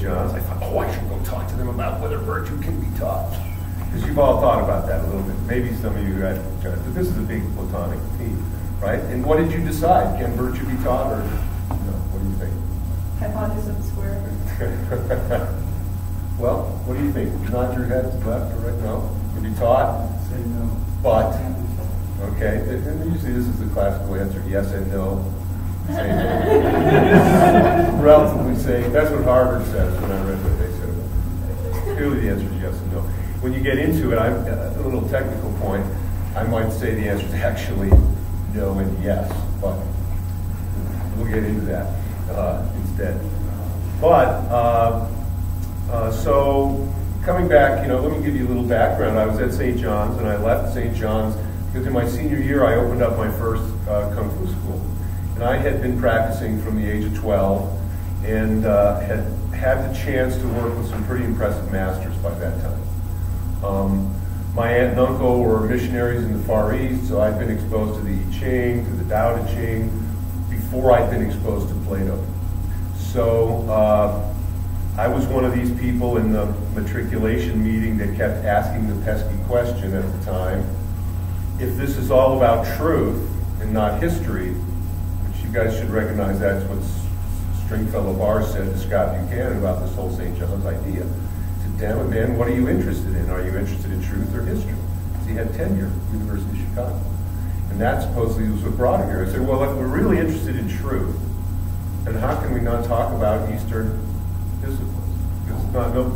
John's, I thought, oh, I should go talk to them about whether virtue can be taught. Because you've all thought about that a little bit. Maybe some of you guys, but this is a big Platonic theme, right? And what did you decide? Can virtue be taught, or no? What do you think? Hypothesis square. Well, what do you think? Nod your head left or right? No? Can be taught? Say no. But, okay, and usually this is the classical answer, yes and no. Relatively safe. That's what Harvard says when I read what they said about it. Clearly the answer is yes and no. When you get into it, a little technical point, I might say the answer is actually no and yes, but we'll get into that instead. But, so coming back, let me give you a little background. I was at St. John's, and I left St. John's because in my senior year I opened up my first Kung Fu school. And I had been practicing from the age of 12 and had the chance to work with some pretty impressive masters by that time. My aunt and uncle were missionaries in the Far East, so I'd been exposed to the I Ching, to the Tao Te Ching, before I'd been exposed to Plato. So I was one of these people in the matriculation meeting that kept asking the pesky question at the time, if this is all about truth and not history, which you guys should recognize that's what Stringfellow Barr said to Scott Buchanan about this whole St. John's idea. He said, damn it, man, what are you interested in? Are you interested in truth or history? Because he had tenure at the University of Chicago. And that supposedly was what brought him here. I said, well, if we're really interested in truth, then how can we not talk about Eastern disciplines? Because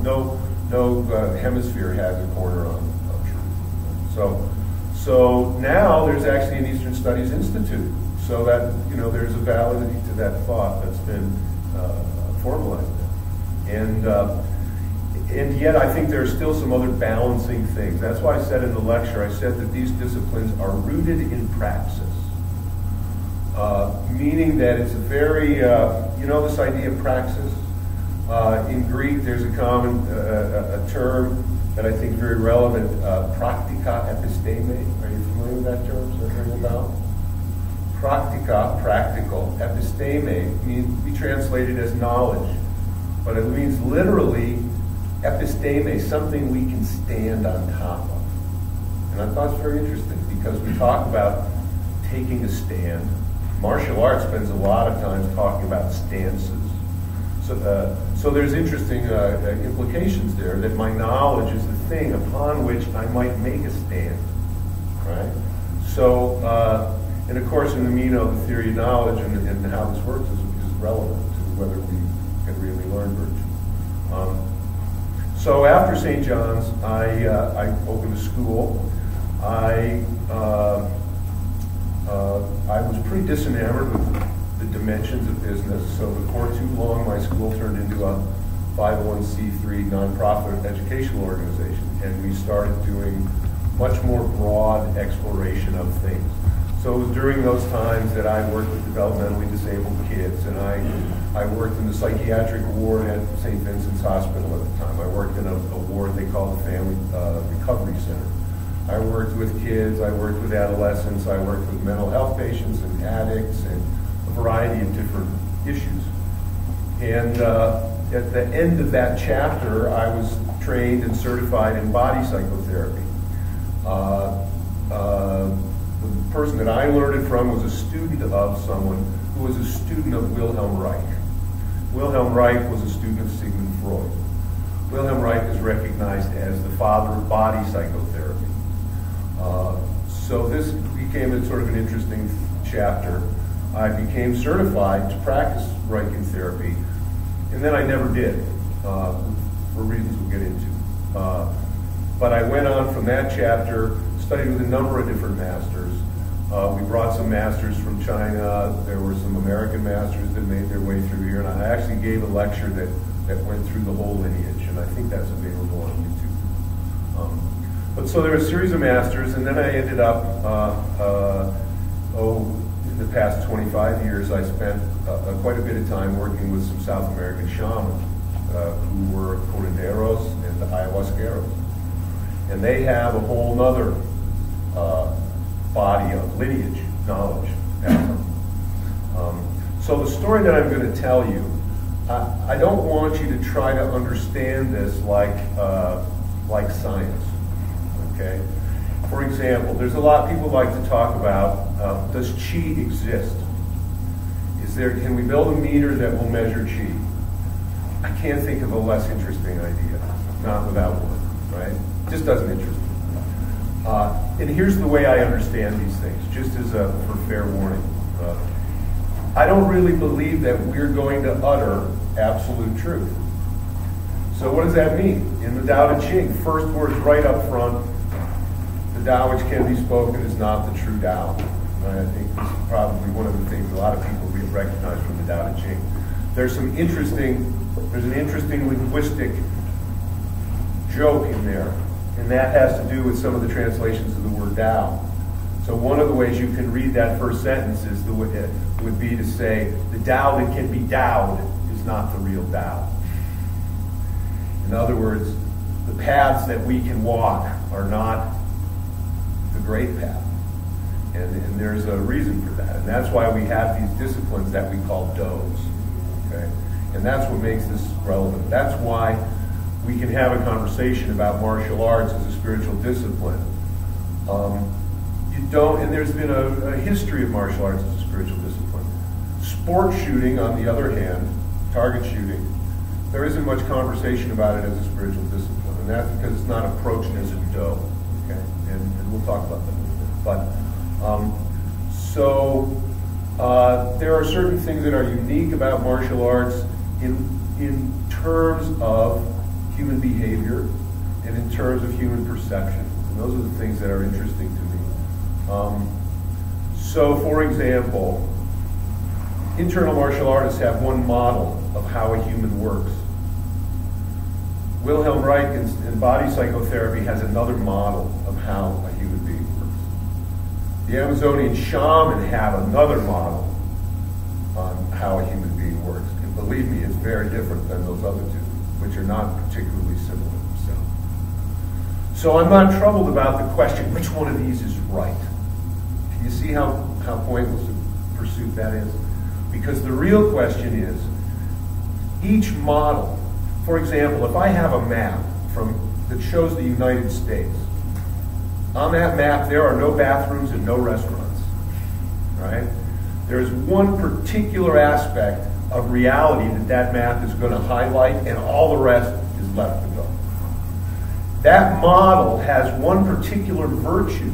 no hemisphere has a corner on truth. So now there's actually an Eastern Studies Institute. So that, there's a validity to that thought that's been formalized now. And yet I think there are still some other balancing things. That's why I said in the lecture, I said that these disciplines are rooted in praxis. Meaning that it's a very, this idea of praxis? In Greek, there's a common a term that I think is very relevant, practica episteme. Are you familiar with that term? Does that ring a bell? Practica, practical, episteme means we translate it as knowledge, but it means literally episteme, something we can stand on top of. And I thought it's very interesting because we talk about taking a stand. Martial arts spends a lot of time talking about stances. So there's interesting implications there that my knowledge is the thing upon which I might make a stand, right? So, and of course in the Meno, the theory of knowledge and how this works is relevant to whether we can really learn virtue. So after St. John's, I opened a school. I was pretty disenamored with the dimensions of business. So before too long, my school turned into a 501c3 nonprofit educational organization, and we started doing much more broad exploration of things. So it was during those times that I worked with developmentally disabled kids, and I worked in the psychiatric ward at St. Vincent's Hospital at the time. I worked in a ward they called the Family Recovery Center. I worked with kids, I worked with adolescents, I worked with mental health patients and addicts and a variety of different issues. And at the end of that chapter, I was trained and certified in body psychotherapy. The person that I learned it from was a student of someone who was a student of Wilhelm Reich. Wilhelm Reich was a student of Sigmund Freud. Wilhelm Reich is recognized as the father of body psychotherapy. So this became a sort of an interesting chapter. I became certified to practice Reichian therapy, and then I never did, for reasons we'll get into. But I went on from that chapter, studied with a number of different masters. We brought some masters from China. There were some American masters that made their way through here, and I actually gave a lecture that went through the whole lineage, and I think that's available on YouTube. But so there were a series of masters, and then I ended up, in the past 25 years, I spent quite a bit of time working with some South American shamans who were curanderos and ayahuasqueros. And they have a whole other body of lineage knowledge. So the story that I'm going to tell you I don't want you to try to understand this like science, okay? For example, there's a lot of people like to talk about, does chi exist? Can we build a meter that will measure chi? I can't think of a less interesting idea, not without one, right? It just doesn't interest me. And here's the way I understand these things, just as for fair warning. I don't really believe that we're going to utter absolute truth. So what does that mean? In the Tao Te Ching, first words right up front, the Tao which can be spoken is not the true Tao. Right? I think this is probably one of the things a lot of people recognize from the Tao Te Ching. There's an interesting linguistic joke in there, and that has to do with some of the translations of the word Tao. So one of the ways you can read that first sentence is would be to say, the Tao that can be Taoed is not the real Tao. In other words, the paths that we can walk are not the great path. And there's a reason for that. And that's why we have these disciplines that we call does. Okay? And that's what makes this relevant. That's why we can have a conversation about martial arts as a spiritual discipline. And there's been a history of martial arts as a spiritual discipline. Sport shooting, on the other hand, target shooting, there isn't much conversation about it as a spiritual discipline. And that's because it's not approached as a do. Okay? And we'll talk about that in a little bit. But there are certain things that are unique about martial arts in terms of human behavior and in terms of human perception. And those are the things that are interesting to me. So, for example, internal martial artists have one model of how a human works. Wilhelm Reich in body psychotherapy has another model of how a human being works. The Amazonian shaman have another model on how a human being works. And believe me, it's very different than those other two, which are not particularly similar themselves. So I'm not troubled about the question, which one of these is right? Can you see how pointless a pursuit that is? Because the real question is, each model, for example, if I have a map that shows the United States, on that map there are no bathrooms and no restaurants, right? There's one particular aspect of reality that map is going to highlight, and all the rest is left to go. That model has one particular virtue,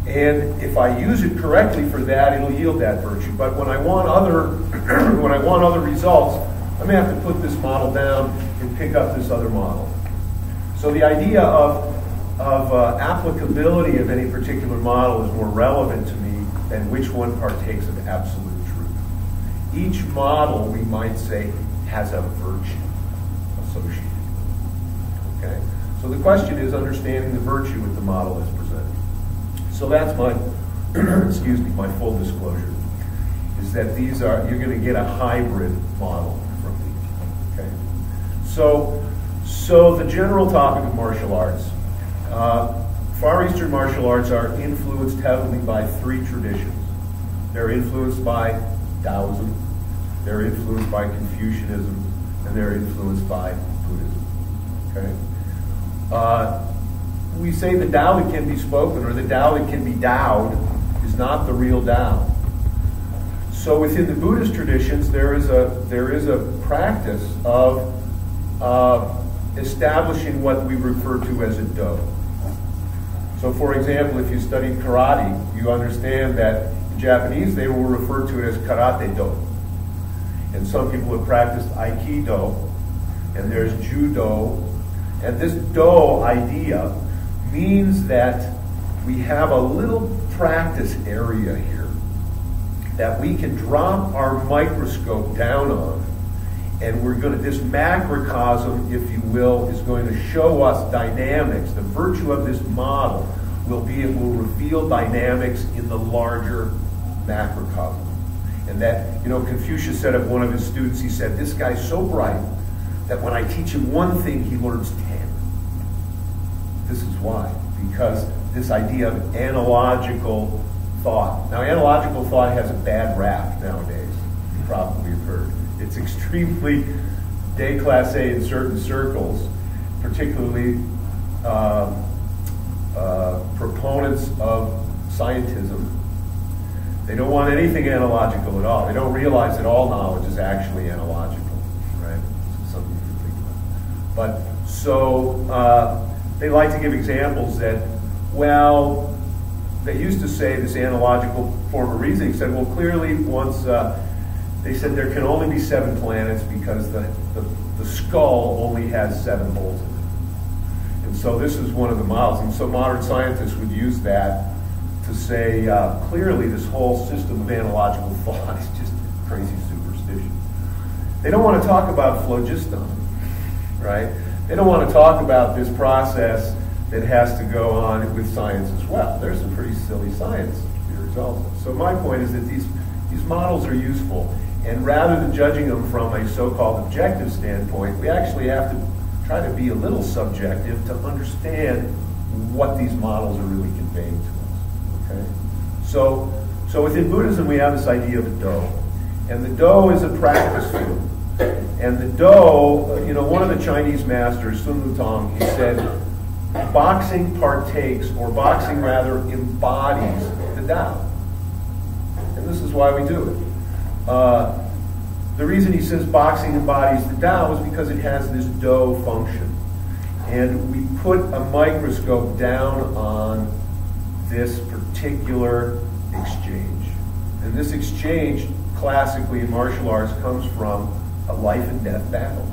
and if I use it correctly for that, it'll yield that virtue. But when I want other results, I'm going to have to put this model down and pick up this other model. So the idea of applicability of any particular model is more relevant to me than which one partakes of absolute truth. Each model, we might say, has a virtue associated with it. Okay? So the question is understanding the virtue with the model as presented. So that's my, excuse me, my full disclosure, is that you're going to get a hybrid model from me. Okay? So the general topic of martial arts. Far Eastern martial arts are influenced heavily by three traditions. They're influenced by Taoism, they're influenced by Confucianism, and they're influenced by Buddhism. Okay? We say the Tao that can be spoken, or the Tao that can be Taoed, is not the real Tao. So within the Buddhist traditions, there is a practice of establishing what we refer to as a do. So for example, if you studied karate, you understand that in Japanese they will refer to it as karate do. And some people have practiced aikido, and there's judo. And this do idea means that we have a little practice area here that we can drop our microscope down on, and this macrocosm, if you will, is going to show us dynamics. The virtue of this model will reveal dynamics in the larger macrocosm. And that, Confucius said of one of his students, he said, this guy's so bright that when I teach him one thing, he learns 10. This is why. Because this idea of analogical thought. Now, analogical thought has a bad rap nowadays. You probably have heard. It's extremely déclassé in certain circles, particularly proponents of scientism. They don't want anything analogical at all. They don't realize that all knowledge is actually analogical, right? It's something you can think about. But so they like to give examples that, well, they used to say this analogical form of reasoning said, well, clearly once they said there can only be 7 planets because the skull only has 7 holes in it. And so this is one of the models. And so modern scientists would use that to say, clearly this whole system of analogical thought is just crazy superstition. They don't want to talk about phlogiston, right? They don't want to talk about this process that has to go on with science as well. There's some pretty silly science theories also. So my point is that these models are useful, and rather than judging them from a so-called objective standpoint, we actually have to try to be a little subjective to understand what these models are really conveying to us. Okay? So within Buddhism, we have this idea of a do. And the do is a practice field. And the do, one of the Chinese masters, Sun Lutong, he said, boxing partakes, or boxing rather embodies the Tao. And this is why we do it. The reason he says boxing embodies the Tao is because it has this do function. And we put a microscope down on this particular exchange. And this exchange, classically in martial arts, comes from a life and death battle.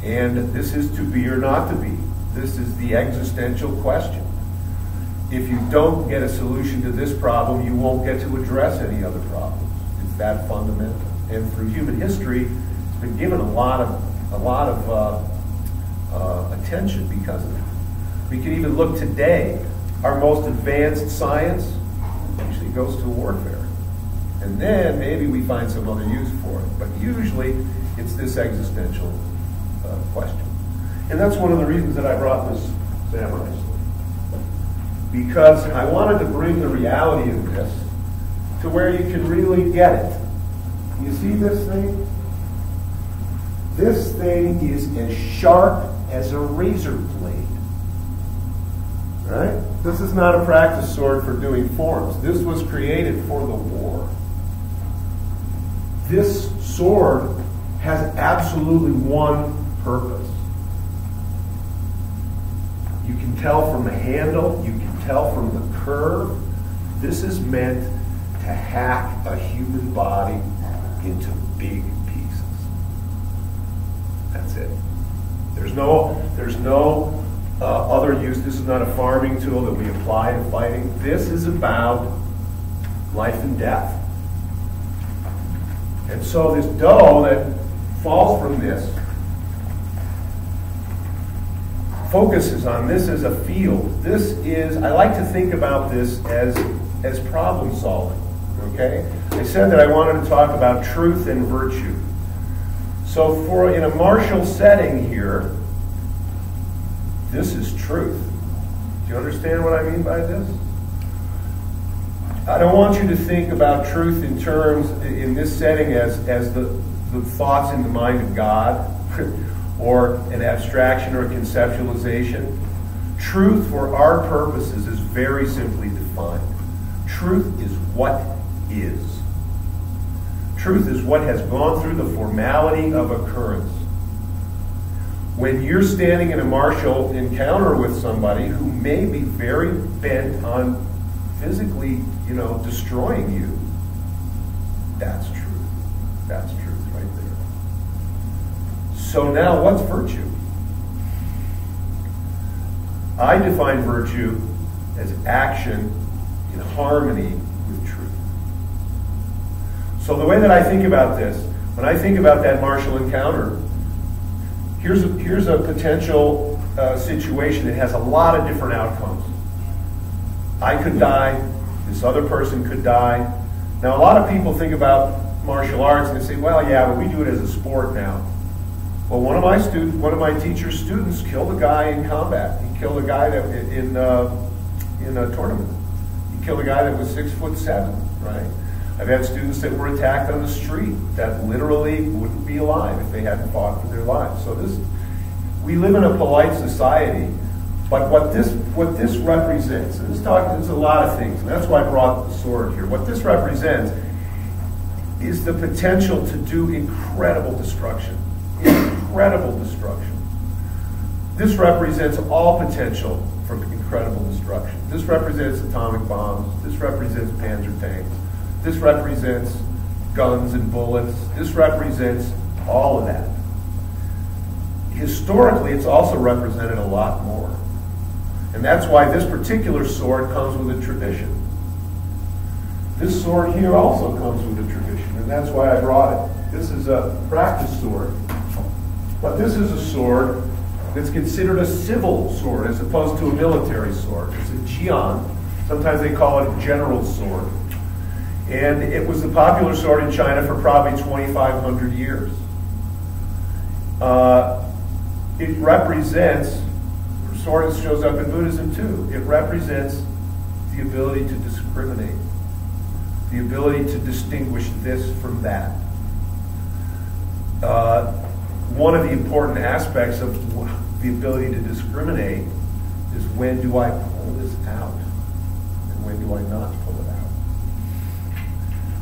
And this is to be or not to be. This is the existential question. If you don't get a solution to this problem, you won't get to address any other problems. It's that fundamental. And through human history, it's been given a lot of attention because of that. We can even look today. Our most advanced science usually goes to warfare. And then maybe we find some other use for it. But usually it's this existential question. And that's one of the reasons that I brought this samurai sword. Because I wanted to bring the reality of this to where you can really get it. You see this thing? This thing is as sharp as a razor blade. Right? This is not a practice sword for doing forms. This was created for the war. This sword has absolutely one purpose. You can tell from the handle, you can tell from the curve. This is meant to hack a human body into big pieces. That's it. There's no other use. This is not a farming tool that we apply to fighting. This is about life and death. And so this dough that falls from this focuses on this as a field. This is, I like to think about this as problem solving. Okay? I said that I wanted to talk about truth and virtue. So in a martial setting here, this is truth. Do you understand what I mean by this? I don't want you to think about truth in terms, in this setting, as the thoughts in the mind of God, or an abstraction or a conceptualization. Truth for our purposes is very simply defined. Truth is what is. Truth is what has gone through the formality of occurrence. When you're standing in a martial encounter with somebody who may be very bent on physically, destroying you, that's truth. That's truth right there. So now, what's virtue? I define virtue as action in harmony with truth. So the way that I think about this, when I think about that martial encounter, here's a potential situation that has a lot of different outcomes. I could die. This other person could die. Now, a lot of people think about martial arts and they say, well, yeah, but we do it as a sport now. Well, one of my teacher's students killed a guy in combat. He killed a guy that in a tournament. He killed a guy that was 6'7", right? I've had students that were attacked on the street that literally wouldn't be alive if they hadn't fought for their lives. So we live in a polite society, but what this represents, and there's a lot of things, and that's why I brought the sword here. What this represents is the potential to do incredible destruction. Incredible destruction. This represents all potential for incredible destruction. This represents atomic bombs. This represents Panzer tanks. This represents guns and bullets. This represents all of that. Historically, it's also represented a lot more. And that's why this particular sword comes with a tradition. This sword here also comes with a tradition, and that's why I brought it. This is a practice sword, but this is a sword that's considered a civil sword as opposed to a military sword. It's a jian. Sometimes they call it a general's sword. And it was the popular sword in China for probably 2,500 years. It represents, sword shows up in Buddhism too, it represents the ability to discriminate, the ability to distinguish this from that. One of the important aspects of the ability to discriminate is when do I pull this out and when do I not pull it out.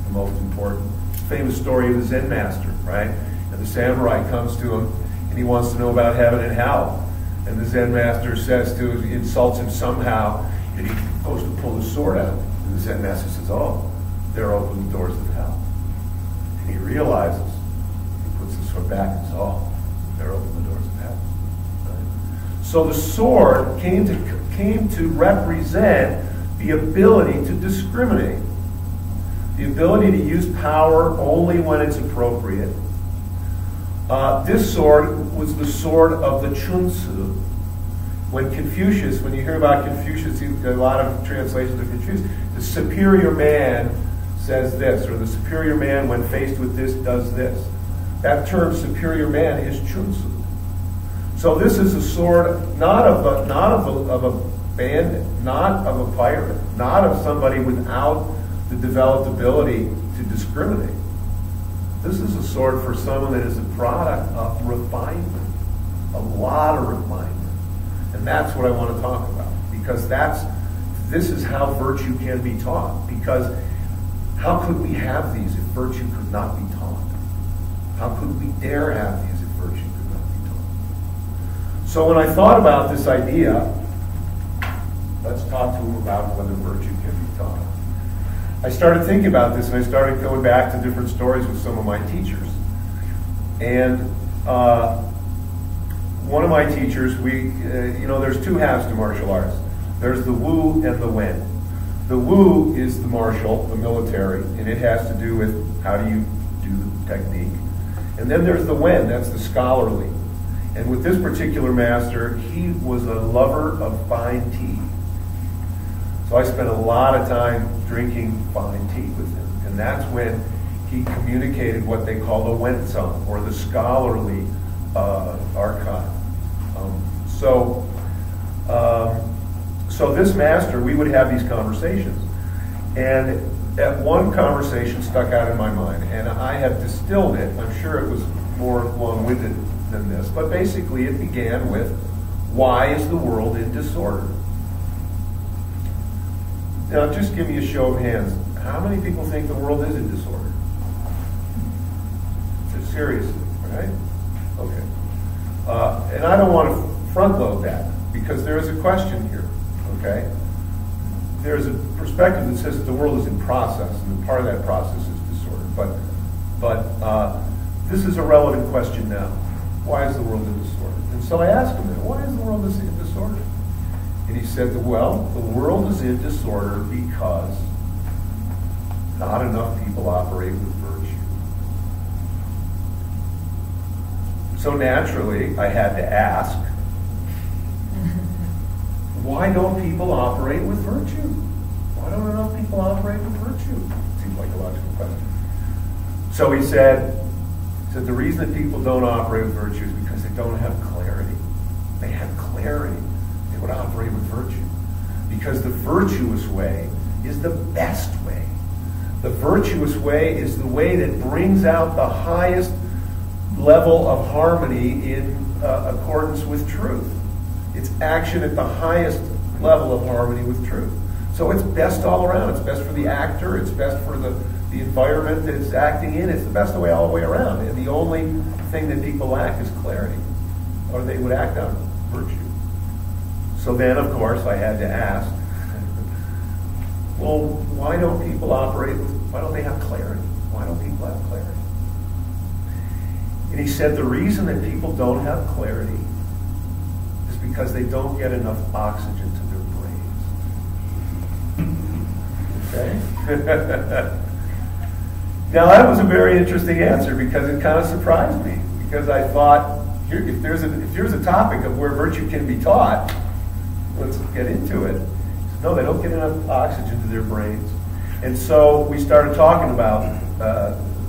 The most important. Famous story of the Zen master, right? And the samurai comes to him and he wants to know about heaven and hell. And the Zen master says to him, insults him somehow, and he goes to pull his sword out. And the Zen master says, oh, there open the doors of hell. And he realizes, he puts the sword back and says, oh, there open the doors of hell. Right? So the sword came to represent the ability to discriminate, the ability to use power only when it's appropriate. This sword was the sword of the Chunsu. When Confucius, when you hear about Confucius, a lot of translations of Confucius, the superior man says this, or the superior man when faced with this does this. That term superior man is Chunsu. So this is a sword not of a bandit, not of a pirate, not of somebody without the developed ability to discriminate. This is a sword for someone that is a product of refinement, a lot of refinement. And that's what I want to talk about, because this is how virtue can be taught. Because how could we have these if virtue could not be taught? How could we dare have these if virtue could not be taught? So when I thought about this idea, let's talk to him about whether virtue can be taught. I started thinking about this, and I started going back to different stories with some of my teachers. And one of my teachers, there's two halves to martial arts. There's the Wu and the Wen. The Wu is the martial, the military, and it has to do with how do you do the technique. And then there's the Wen, that's the scholarly. And with this particular master, he was a lover of fine tea. So I spent a lot of time drinking fine tea with him. And that's when he communicated what they call the Wensum, or the scholarly archive. So this master, we would have these conversations. And that one conversation stuck out in my mind. And I have distilled it. I'm sure it was more long-winded than this. But basically it began with, why is the world in disorder? Now, just give me a show of hands. How many people think the world is in disorder? Seriously, right? Okay. And I don't want to front-load that, because there is a question here, okay? There is a perspective that says that the world is in process, and part of that process is disorder. But this is a relevant question now. Why is the world in disorder? And so I asked him, why is the world in disorder? And he said, well, the world is in disorder because not enough people operate with virtue. So naturally, I had to ask, why don't people operate with virtue? Why don't enough people operate with virtue? Seems like a logical question. So he said the reason that people don't operate with virtue is because they don't have clarity. They have clarity, they would operate with virtue. Because the virtuous way is the best way. The virtuous way is the way that brings out the highest level of harmony in accordance with truth. It's action at the highest level of harmony with truth. So it's best all around. It's best for the actor. It's best for the environment that it's acting in. It's the best way all the way around. And the only thing that people lack is clarity, or they would act on virtue. So then, of course, I had to ask, well, why don't people operate with, why don't they have clarity? Why don't people have clarity? And he said the reason that people don't have clarity is because they don't get enough oxygen to their brains. Okay? Now that was a very interesting answer because it kind of surprised me. Because I thought, if there's a topic of where virtue can be taught, let's get into it. No, they don't get enough oxygen to their brains. And so we started talking about,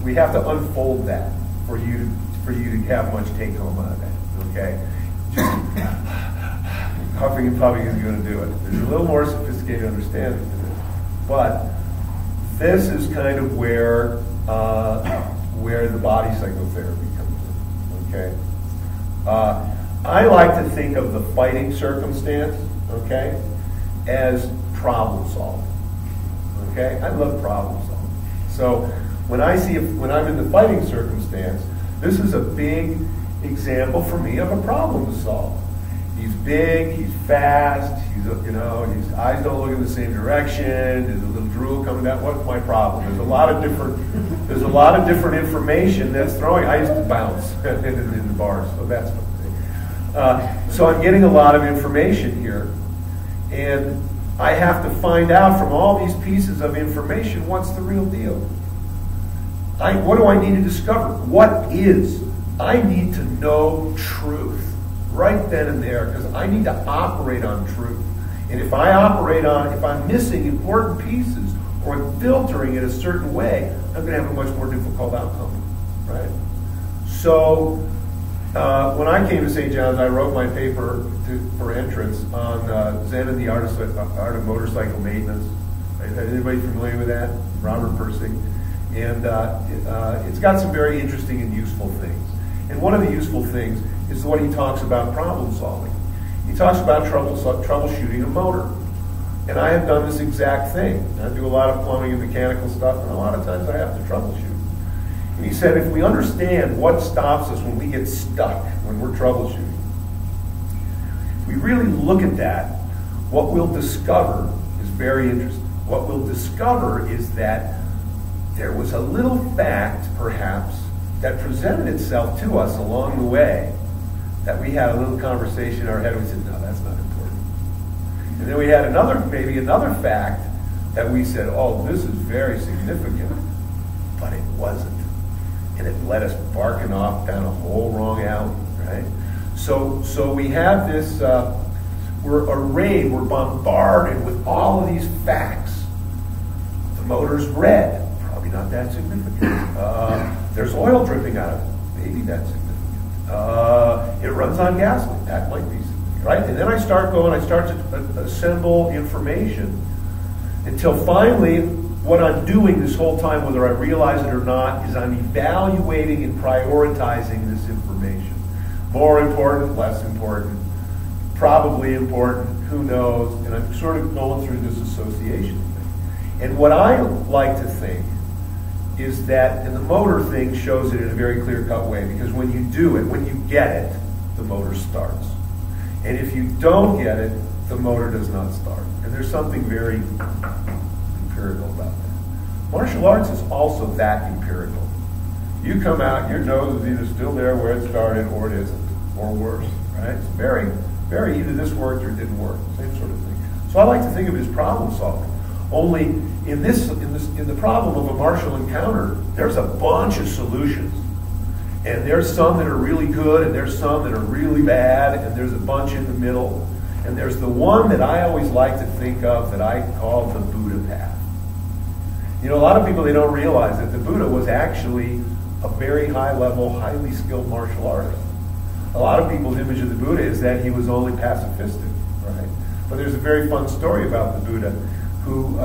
we have to unfold that for you to have much take home out of that, okay? Just huffing and puffing is going to do it. There's a little more sophisticated understanding to this. But this is kind of where the body psychotherapy comes in, okay? I like to think of the fighting circumstance, okay, as problem solving. Okay, I love problem solving. So when I'm in the fighting circumstance, this is a big example for me of a problem to solve. He's big, he's fast, his eyes don't look in the same direction. There's a little drool coming down. What's my problem? There's a lot of different information that's throwing. I used to bounce in the bars, so that's what. So I'm getting a lot of information here. And I have to find out from all these pieces of information what's the real deal. What do I need to discover? What is? I need to know truth right then and there because I need to operate on truth. And if I'm missing important pieces or filtering it a certain way, I'm going to have a much more difficult outcome, right? So when I came to St. John's, I wrote my paper for entrance on Zen and the Art of Motorcycle Maintenance. Is anybody familiar with that? Robert Persing. And it's got some very interesting and useful things. And one of the useful things is what he talks about problem solving. He talks about troubleshooting a motor. And I have done this exact thing. I do a lot of plumbing and mechanical stuff, and a lot of times I have to troubleshoot. And he said, if we understand what stops us when we get stuck, when we're troubleshooting, if we really look at that, what we'll discover is very interesting. What we'll discover is that there was a little fact, perhaps, that presented itself to us along the way, that we had a little conversation in our head, and we said, no, that's not important. And then we had maybe another fact that we said, oh, this is very significant, but it wasn't. And it led us barking off down a whole wrong alley, right? So we have this, we're bombarded with all of these facts. The motor's red, probably not that significant. There's oil dripping out of it, maybe that's significant. It runs on gasoline, that might be significant, right? And then I start to assemble information until finally, what I'm doing this whole time, whether I realize it or not, is I'm evaluating and prioritizing this information. More important, less important, probably important, who knows, and I'm sort of going through this association thing. And what I like to think is that, and the motor thing shows it in a very clear-cut way, because when you do it, when you get it, the motor starts. And if you don't get it, the motor does not start. And there's something very empirical about that. Martial arts is also that empirical. You come out, your nose is either still there where it started or it isn't, or worse, right? It's very, very either this worked or it didn't work, same sort of thing. So I like to think of it as problem solving. Only in the problem of a martial encounter, there's a bunch of solutions. And there's some that are really good, and there's some that are really bad, and there's a bunch in the middle. And there's the one that I always like to think of that I call the Buddha path. You know, a lot of people, they don't realize that the Buddha was actually a very high-level, highly skilled martial artist. A lot of people's image of the Buddha is that he was only pacifistic, right? But there's a very fun story about the Buddha who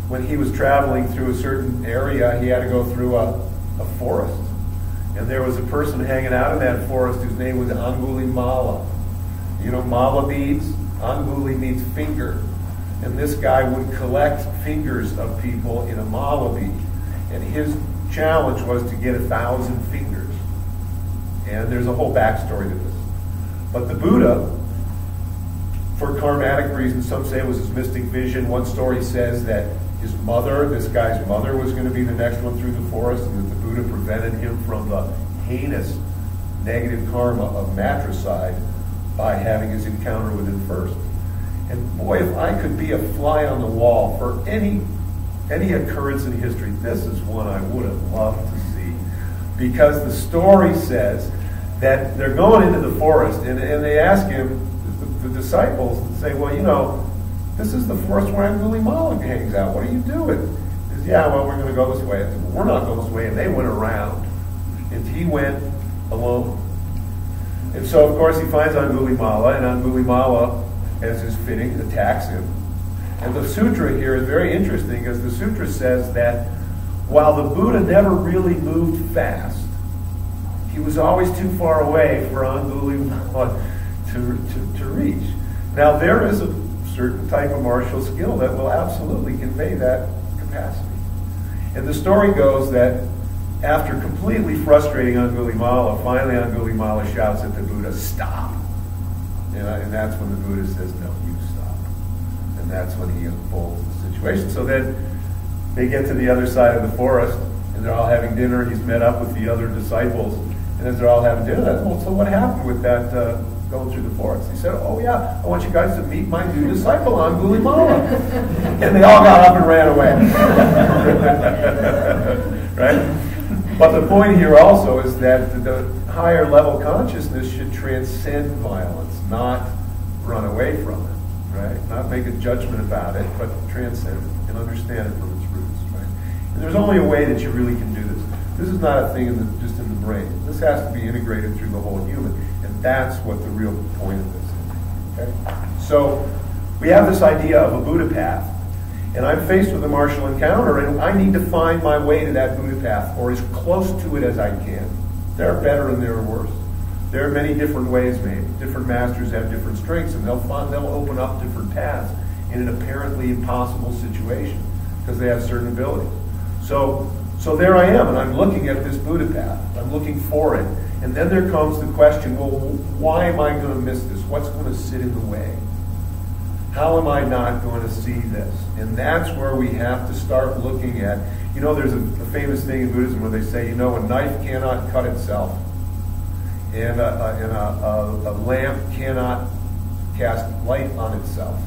when he was traveling through a certain area, he had to go through a forest. And there was a person hanging out in that forest whose name was Angulimala. You know, mala beads? Anguli means finger. And this guy would collect fingers of people in a mala bead. And his challenge was to get 1,000 fingers. And there's a whole backstory to this. But the Buddha, for karmatic reasons, some say it was his mystic vision. One story says that his mother, this guy's mother, was going to be the next one through the forest, and that the Buddha prevented him from the heinous negative karma of matricide by having his encounter with him first. And boy, if I could be a fly on the wall for any occurrence in history, this is one I would have loved to see. Because the story says that they're going into the forest, and they ask him, the disciples say, well, you know, this is the forest where Angulimala hangs out. What are you doing? He says, yeah, well, we're going to go this way. I said, well, we're not going this way. And they went around. And he went alone. And so, of course, he finds Angulimala, and Angulimala, as is fitting, attacks him. And the sutra here is very interesting, because the sutra says that while the Buddha never really moved fast, he was always too far away for Angulimala to reach. Now, there is a certain type of martial skill that will absolutely convey that capacity. And the story goes that after completely frustrating Angulimala, finally Angulimala shouts at the Buddha, "Stop!" And that's when the Buddha says, "No, you stop." And that's when he unfolds the situation. So then they get to the other side of the forest, and they're all having dinner. He's met up with the other disciples, and as they're all having dinner, that's, well, so what happened with that going through the forest? He said, "Oh yeah, I want you guys to meet my new disciple, Angulimala." And they all got up and ran away. Right? But the point here also is that the higher level consciousness should transcend violence, not run away from it, right? Not make a judgment about it, but transcend it and understand it from its roots, right? And there's only a way that you really can do this. This is not a thing just in the brain. This has to be integrated through the whole human, and that's what the real point of this is, okay? So we have this idea of a Buddha path, and I'm faced with a martial encounter, and I need to find my way to that Buddha path, or as close to it as I can. There are better and there are worse. There are many different ways maybe. Different masters have different strengths, and they'll open up different paths in an apparently impossible situation because they have certain abilities. So there I am, and I'm looking at this Buddha path. I'm looking for it. And then there comes the question, well, why am I going to miss this? What's going to sit in the way? How am I not going to see this? And that's where we have to start looking at, you know, there's a famous thing in Buddhism where they say, you know, a knife cannot cut itself, and a lamp cannot cast light on itself.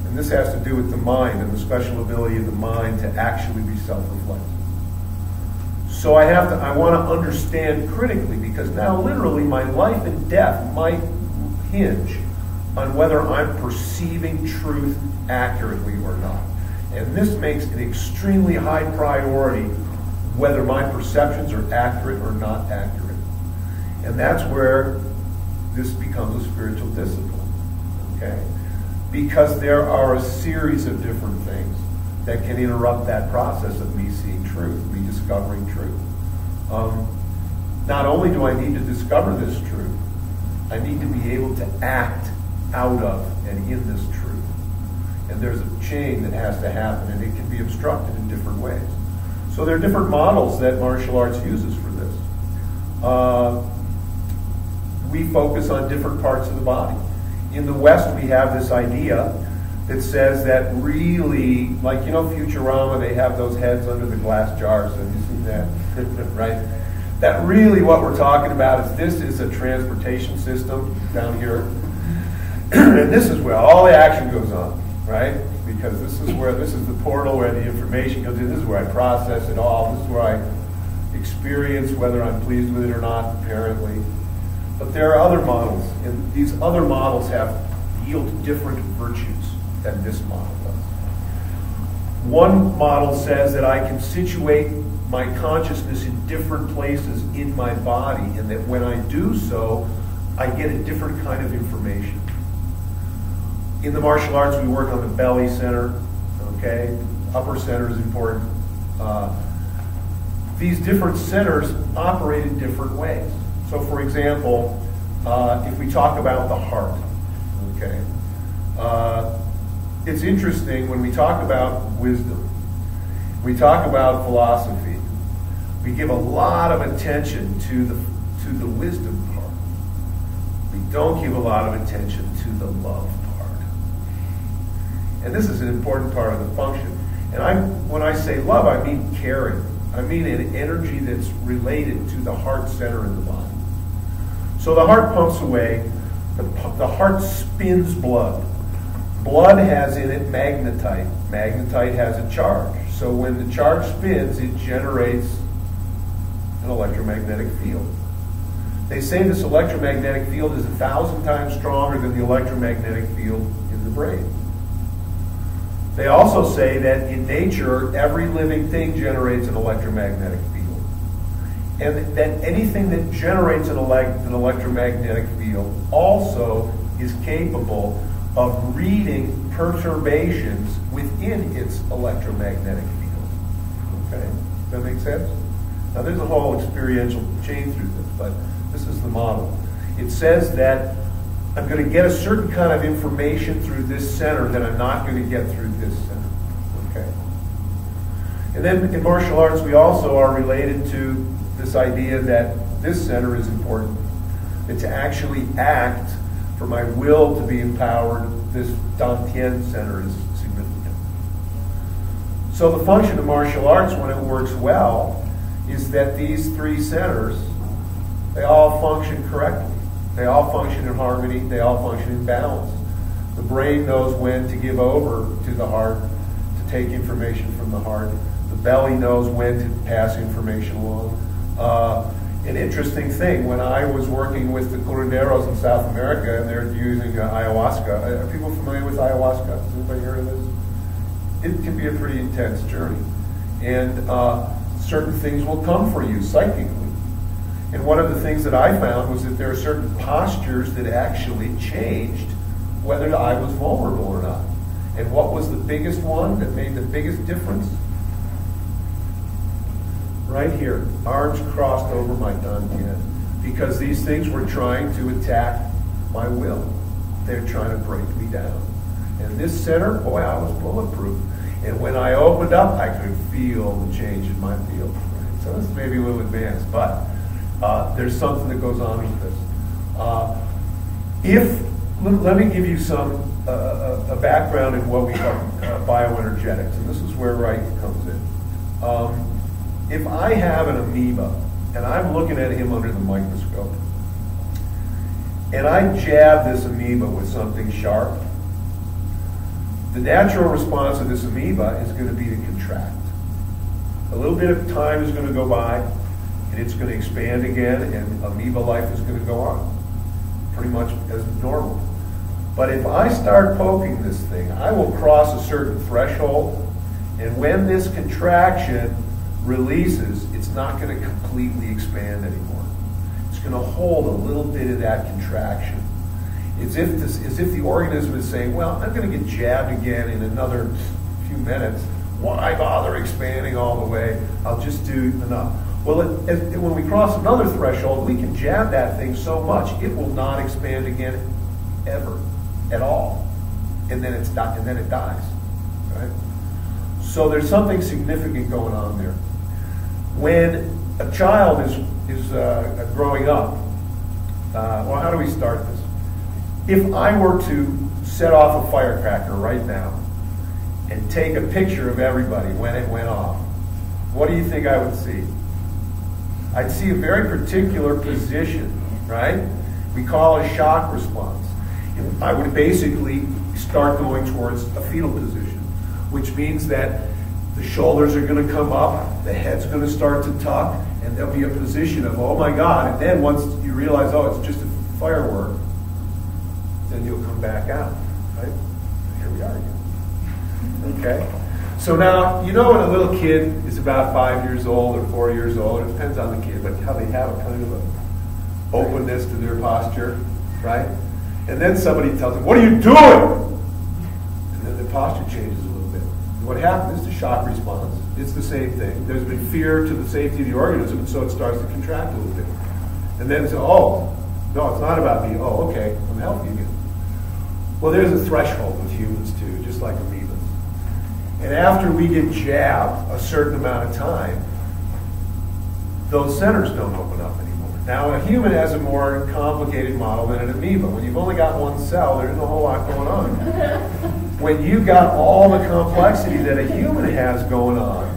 And this has to do with the mind and the special ability of the mind to actually be self-reflective. So I want to understand critically, because now literally my life and death might hinge on whether I'm perceiving truth accurately or not. And this makes an extremely high priority whether my perceptions are accurate or not accurate. And that's where this becomes a spiritual discipline, okay? Because there are a series of different things that can interrupt that process of me seeing truth, me discovering truth. Not only do I need to discover this truth, I need to be able to act out of and in this truth. And there's a chain that has to happen, and it can be obstructed in different ways. So there are different models that martial arts uses for this. We focus on different parts of the body. In the West, we have this idea that says that really, like, you know, Futurama, they have those heads under the glass jars. Have you seen that? Right? That really what we're talking about is this is a transportation system down here. And this is where all the action goes on, right? Because this is the portal where the information goes in. This is where I process it all. This is where I experience whether I'm pleased with it or not, apparently. But there are other models, and these other models yield different virtues than this model does. One model says that I can situate my consciousness in different places in my body, and that when I do so, I get a different kind of information. In the martial arts, we work on the belly center, okay? upper center is important. These different centers operate in different ways. So for example, if we talk about the heart, okay, it's interesting when we talk about wisdom, we talk about philosophy, we give a lot of attention to the wisdom part. We don't give a lot of attention to the love part. And this is an important part of the function. And when I say love, I mean caring. I mean an energy that's related to the heart center in the body. So the heart pumps away, the heart spins blood. Blood has in it magnetite. Magnetite has a charge. So when the charge spins, it generates an electromagnetic field. They say this electromagnetic field is 1,000 times stronger than the electromagnetic field in the brain. They also say that in nature, every living thing generates an electromagnetic field. And that anything that generates an electromagnetic field also is capable of reading perturbations within its electromagnetic field. Okay? Does that make sense? Now there's a whole experiential chain through this, but this is the model. It says that I'm going to get a certain kind of information through this center that I'm not going to get through this center. Okay? And then in martial arts, we also are related to this idea that this center is important. And to actually act, for my will to be empowered, this Dantian center is significant. So the function of martial arts, when it works well, is that these three centers, they all function correctly. They all function in harmony. They all function in balance. The brain knows when to give over to the heart, to take information from the heart. The belly knows when to pass information along. An interesting thing, when I was working with the curanderos in South America, and they're using ayahuasca. Are people familiar with ayahuasca? Has anybody heard of this? It can be a pretty intense journey. And certain things will come for you psychically. And one of the things that I found was that there are certain postures that actually changed whether I was vulnerable or not. And what was the biggest one that made the biggest difference? Right here, arms crossed over my dantian. Because these things were trying to attack my will. They're trying to break me down. And this center, boy, I was bulletproof. And when I opened up, I could feel the change in my field. So this may be a little advanced, but there's something that goes on with this. Let me give you a background in what we call bioenergetics, and this is where Wright comes in. If I have an amoeba, and I'm looking at him under the microscope, and I jab this amoeba with something sharp, the natural response of this amoeba is going to be to contract. A little bit of time is going to go by, and it's going to expand again, and amoeba life is going to go on, pretty much as normal. But if I start poking this thing, I will cross a certain threshold, and when this contraction releases, it's not going to completely expand anymore. It's going to hold a little bit of that contraction. As if the organism is saying, well, I'm going to get jabbed again in another few minutes. Why bother expanding all the way? I'll just do enough. Well, when we cross another threshold, we can jab that thing so much, it will not expand again ever, at all. And then it dies. Right? So there's something significant going on there. When a child is growing up, well, how do we start this? If I were to set off a firecracker right now and take a picture of everybody when it went off, what do you think I would see? I'd see a very particular position, right? We call it a shock response. And I would basically start going towards a fetal position, which means that the shoulders are going to come up, the head's going to start to tuck, and there'll be a position of, oh my God. And then once you realize, oh, it's just a firework, then you'll come back out, right? Here we are again. Okay? So now, you know when a little kid is about 5 years old or 4 years old, it depends on the kid, but how they have a kind of an openness to their posture, right? And then somebody tells them, what are you doing? And then the posture changes a little bit. What happened is the shock response. It's the same thing. There's been fear to the safety of the organism, and so it starts to contract a little bit. And then it's, oh, no, it's not about me. Oh, okay, I'm healthy again. Well, there's a threshold with humans too, just like amoebas. And after we get jabbed a certain amount of time, those centers don't open up anymore. Now, a human has a more complicated model than an amoeba. When you've only got one cell, there isn't a whole lot going on. When you've got all the complexity that a human has going on,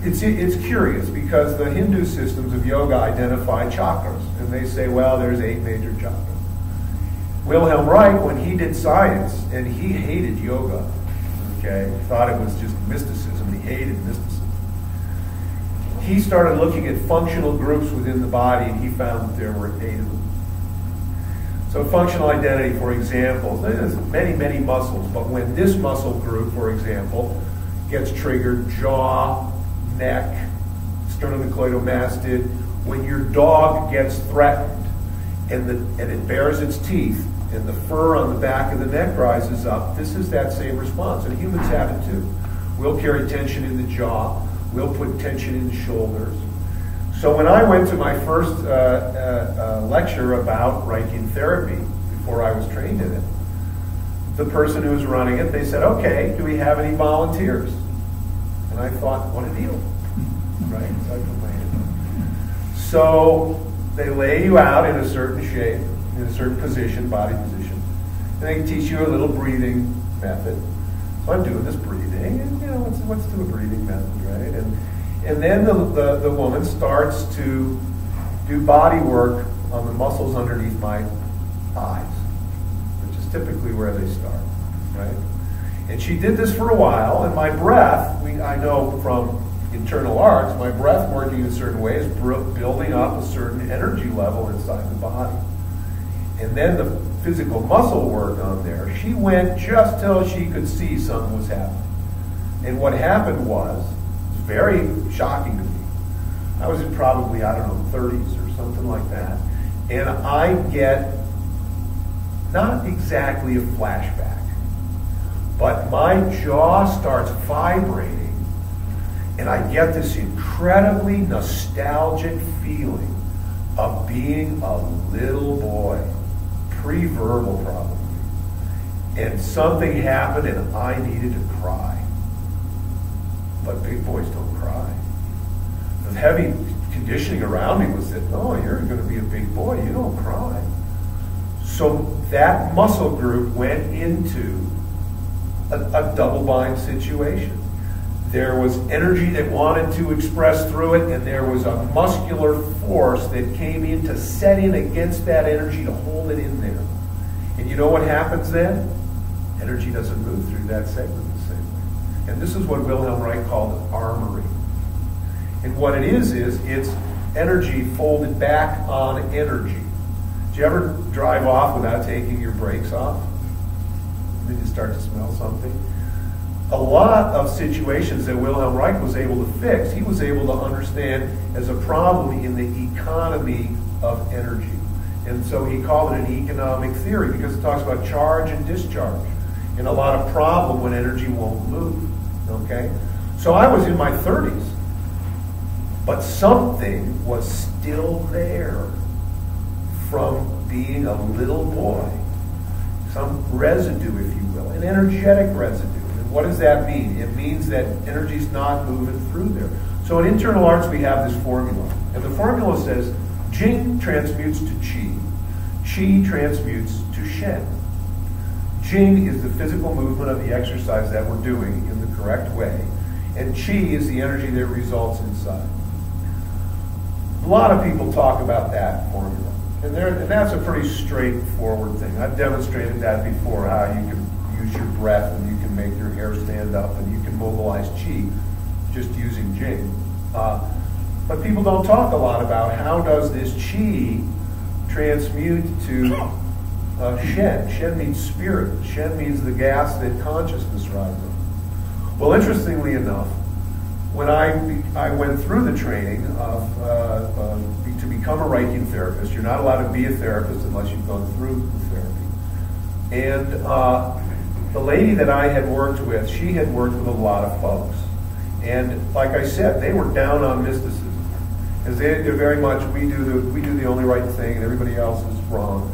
it's curious because the Hindu systems of yoga identify chakras, and they say, well, there's 8 major chakras. Wilhelm Reich, when he did science, and he hated yoga, okay, thought it was just mysticism, he hated mysticism. He started looking at functional groups within the body, and he found that there were 8 of them. So functional identity, for example, there's many, many muscles, but when this muscle group, for example, gets triggered, jaw, neck, sternocleidomastoid, when your dog gets threatened and it bares its teeth and the fur on the back of the neck rises up, this is that same response, and humans have it too. We'll carry tension in the jaw, we'll put tension in the shoulders. So when I went to my first lecture about Reichian therapy, before I was trained in it, the person who was running it, they said, okay, do we have any volunteers? And I thought, what a deal, right? So I put my hand up. So they lay you out in a certain shape, in a certain position, body position, and they teach you a little breathing method. So I'm doing this breathing, and you know, what's to a breathing method, right? And then the woman starts to do body work on the muscles underneath my eyes, which is typically where they start, right? And she did this for a while, and my breath, I know from internal arts, my breath working in a certain way is building up a certain energy level inside the body. And then the physical muscle work on there, she went just till she could see something was happening. And what happened was very shocking to me. I was in probably, I don't know, 30s or something like that. And I get not exactly a flashback, but my jaw starts vibrating, and I get this incredibly nostalgic feeling of being a little boy, pre-verbal probably. And something happened and I needed to cry. But big boys don't cry. The heavy conditioning around me was that, no, you're going to be a big boy, you don't cry. So that muscle group went into a double bind situation. There was energy that wanted to express through it, and there was a muscular force that came in to set in against that energy to hold it in there. And you know what happens then? Energy doesn't move through that segment the same way. And this is what Wilhelm Reich called an armory. And what it is it's energy folded back on energy. Did you ever drive off without taking your brakes off? Then you start to smell something. A lot of situations that Wilhelm Reich was able to fix, he was able to understand as a problem in the economy of energy. And so he called it an economic theory because it talks about charge and discharge and a lot of problem when energy won't move. Okay? So I was in my 30s, but something was still there from being a little boy. Some residue, if you will, an energetic residue. And what does that mean? It means that energy's not moving through there. So in internal arts, we have this formula. And the formula says, Jing transmutes to Qi. Qi transmutes to Shen. Jing is the physical movement of the exercise that we're doing in the correct way. And Qi is the energy that results inside. A lot of people talk about that formula. And that's a pretty straightforward thing. I've demonstrated that before, how you can use your breath and you can make your hair stand up and you can mobilize Qi just using Jing. But people don't talk a lot about how does this Qi transmute to Shen. Shen means spirit. Shen means the gas that consciousness rides on. Well, interestingly enough, when I went through the training to become a Reichian therapist, you're not allowed to be a therapist unless you've gone through the therapy. And the lady that I had worked with, she had worked with a lot of folks. And like I said, they were down on mysticism. Because they're very much, we do the only right thing and everybody else is wrong.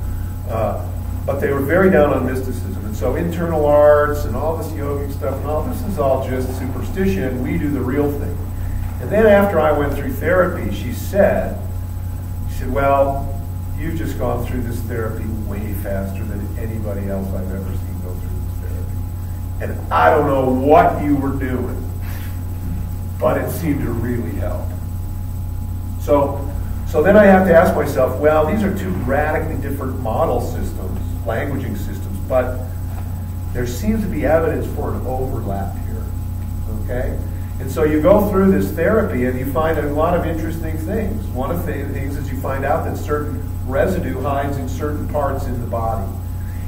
But they were very down on mysticism. And so internal arts and all this yogic stuff and all this is all just superstition. We do the real thing. And then after I went through therapy, she said, well, you've just gone through this therapy way faster than anybody else I've ever seen go through this therapy. And I don't know what you were doing, but it seemed to really help. So then I have to ask myself, well, these are two radically different model systems, languaging systems, but there seems to be evidence for an overlap here, okay? And so you go through this therapy and you find a lot of interesting things. One of the things is you find out that certain residue hides in certain parts in the body.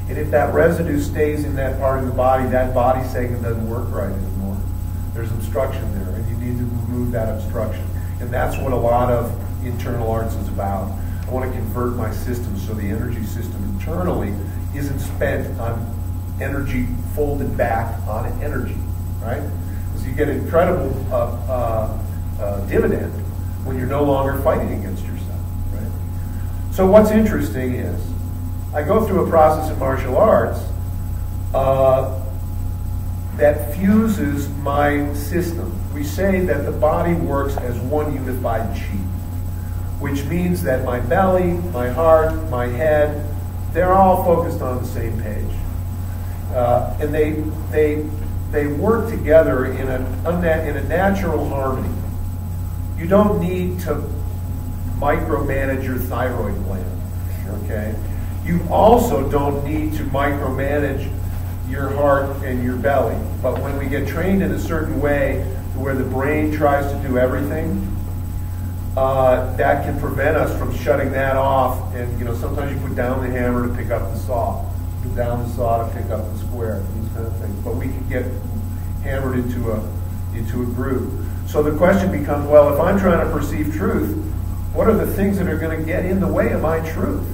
And if that residue stays in that part of the body, that body segment doesn't work right anymore. There's obstruction there, and you need to remove that obstruction. And that's what a lot of internal arts is about. I want to convert my system so the energy system internally isn't spent on energy folded back on energy, right? Because you get incredible dividend when you're no longer fighting against yourself, right? So what's interesting is, I go through a process in martial arts that fuses my system. We say that the body works as one unified chi, which means that my belly, my heart, my head, they're all focused on the same page. And they work together in a natural harmony. You don't need to micromanage your thyroid gland, okay? You also don't need to micromanage your heart and your belly. But when we get trained in a certain way to where the brain tries to do everything, that can prevent us from shutting that off. And sometimes you put down the hammer to pick up the saw, put down the saw to pick up the square, these kind of things. But we can get hammered into a groove. So the question becomes, well, if I'm trying to perceive truth, what are the things that are going to get in the way of my truth?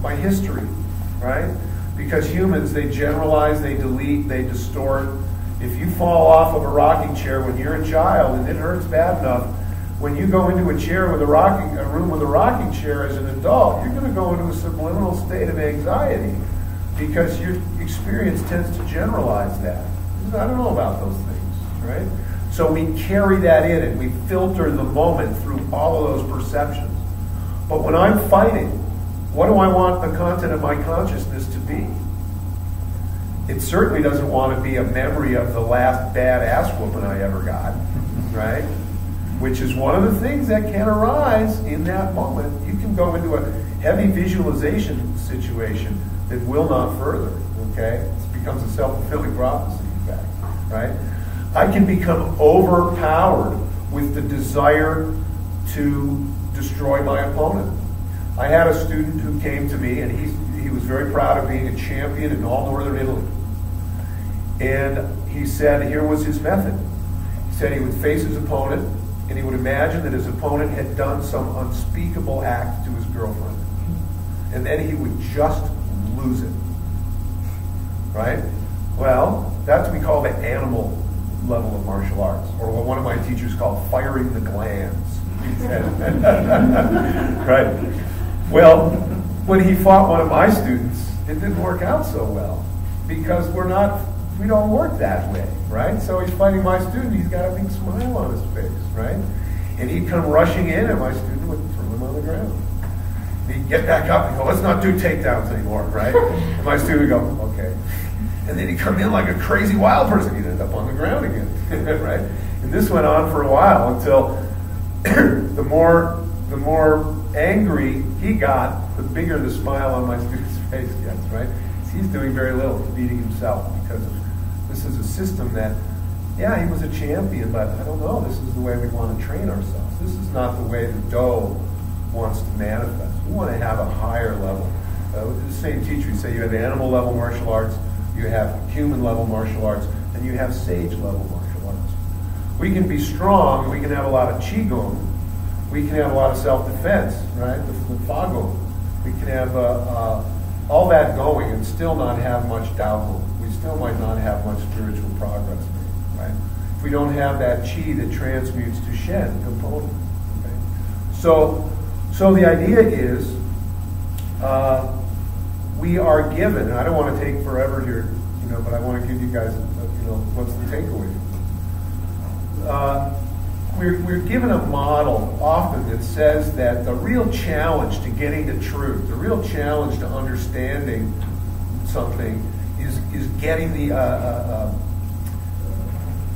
My history, right? Because humans, they generalize, they delete, they distort. If you fall off of a rocking chair when you're a child and it hurts bad enough, when you go into a room with a rocking chair as an adult, you're going to go into a subliminal state of anxiety because your experience tends to generalize that. I don't know about those things, right? So we carry that in and we filter the moment through all of those perceptions. But when I'm fighting, what do I want the content of my consciousness to be? It certainly doesn't want to be a memory of the last bad ass whooping I ever got, right? Which is one of the things that can arise in that moment. You can go into a heavy visualization situation that will not further, okay? It becomes a self-fulfilling prophecy, in fact, right? I can become overpowered with the desire to destroy my opponent. I had a student who came to me, and he was very proud of being a champion in all northern Italy. And he said here was his method. He said he would face his opponent, and he would imagine that his opponent had done some unspeakable act to his girlfriend. And then he would just lose it. Right? Well, that's what we call the animal level of martial arts, or what one of my teachers called firing the glands. Right? Well, when he fought one of my students, it didn't work out so well because we don't work that way, right? So he's fighting my student, he's got a big smile on his face, right? And he'd come rushing in and my student would throw him on the ground. He'd get back up and go, let's not do takedowns anymore, right? And my student would go, okay. And then he'd come in like a crazy wild person, he'd end up on the ground again, right? And this went on for a while until the more angry he got, the bigger the smile on my student's face gets, right? He's doing very little. He's beating himself because this is a system that, yeah, he was a champion, but I don't know, this is the way we want to train ourselves. This is not the way the Do wants to manifest. We want to have a higher level. With the same teacher, we say you have animal level martial arts, you have human level martial arts, and you have sage level martial arts. We can be strong, we can have a lot of qigong, we can have a lot of self-defense, right? The fago. We can have all that going and still not have much doubt. We still might not have much spiritual progress, right? If we don't have that chi that transmutes to Shen component. Okay? So the idea is we are given, and I don't want to take forever here, but I want to give you guys, what's the takeaway? We're given a model often that says that the real challenge to getting the truth, the real challenge to understanding something is getting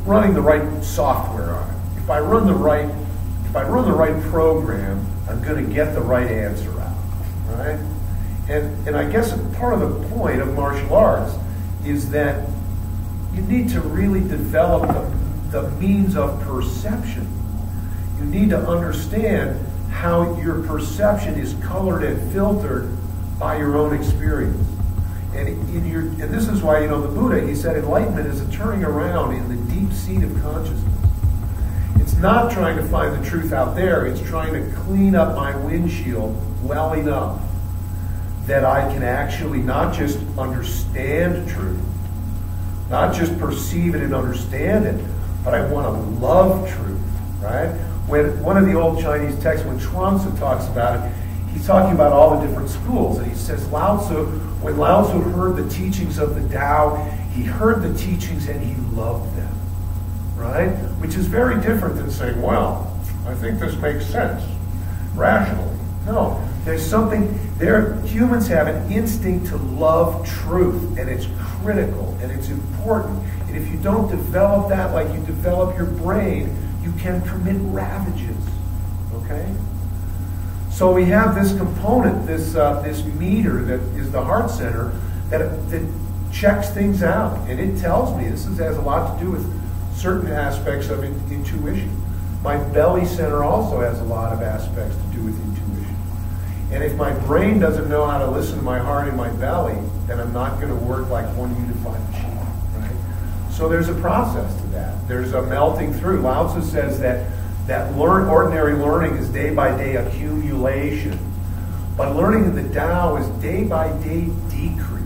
running the right software on it. If I run the right program, I'm going to get the right answer out, right? And I guess part of the point of martial arts is that you need to really develop the means of perception. You need to understand how your perception is colored and filtered by your own experience. And this is why, the Buddha, he said enlightenment is a turning around in the deep seat of consciousness. It's not trying to find the truth out there, it's trying to clean up my windshield well enough that I can actually not just understand truth, not just perceive it and understand it, but I want to love truth, right? When one of the old Chinese texts, when Chuang-Tzu talks about it, he's talking about all the different schools, and he says when Lao Tzu heard the teachings of the Tao, he heard the teachings and he loved them, right? Which is very different than saying, well, I think this makes sense, rationally. No, there's something there. Humans have an instinct to love truth, and it's critical, and it's important. And if you don't develop that like you develop your brain, you can commit ravages, okay? So we have this component, this meter that is the heart center that checks things out, and it tells me, this has a lot to do with certain aspects of intuition. My belly center also has a lot of aspects to do with intuition. And if my brain doesn't know how to listen to my heart and my belly, then I'm not going to work like one unified machine, right? So there's a process to that. There's a melting through. Lao Tzu says that ordinary learning is day-by-day accumulation. But learning in the Tao is day-by-day decrease.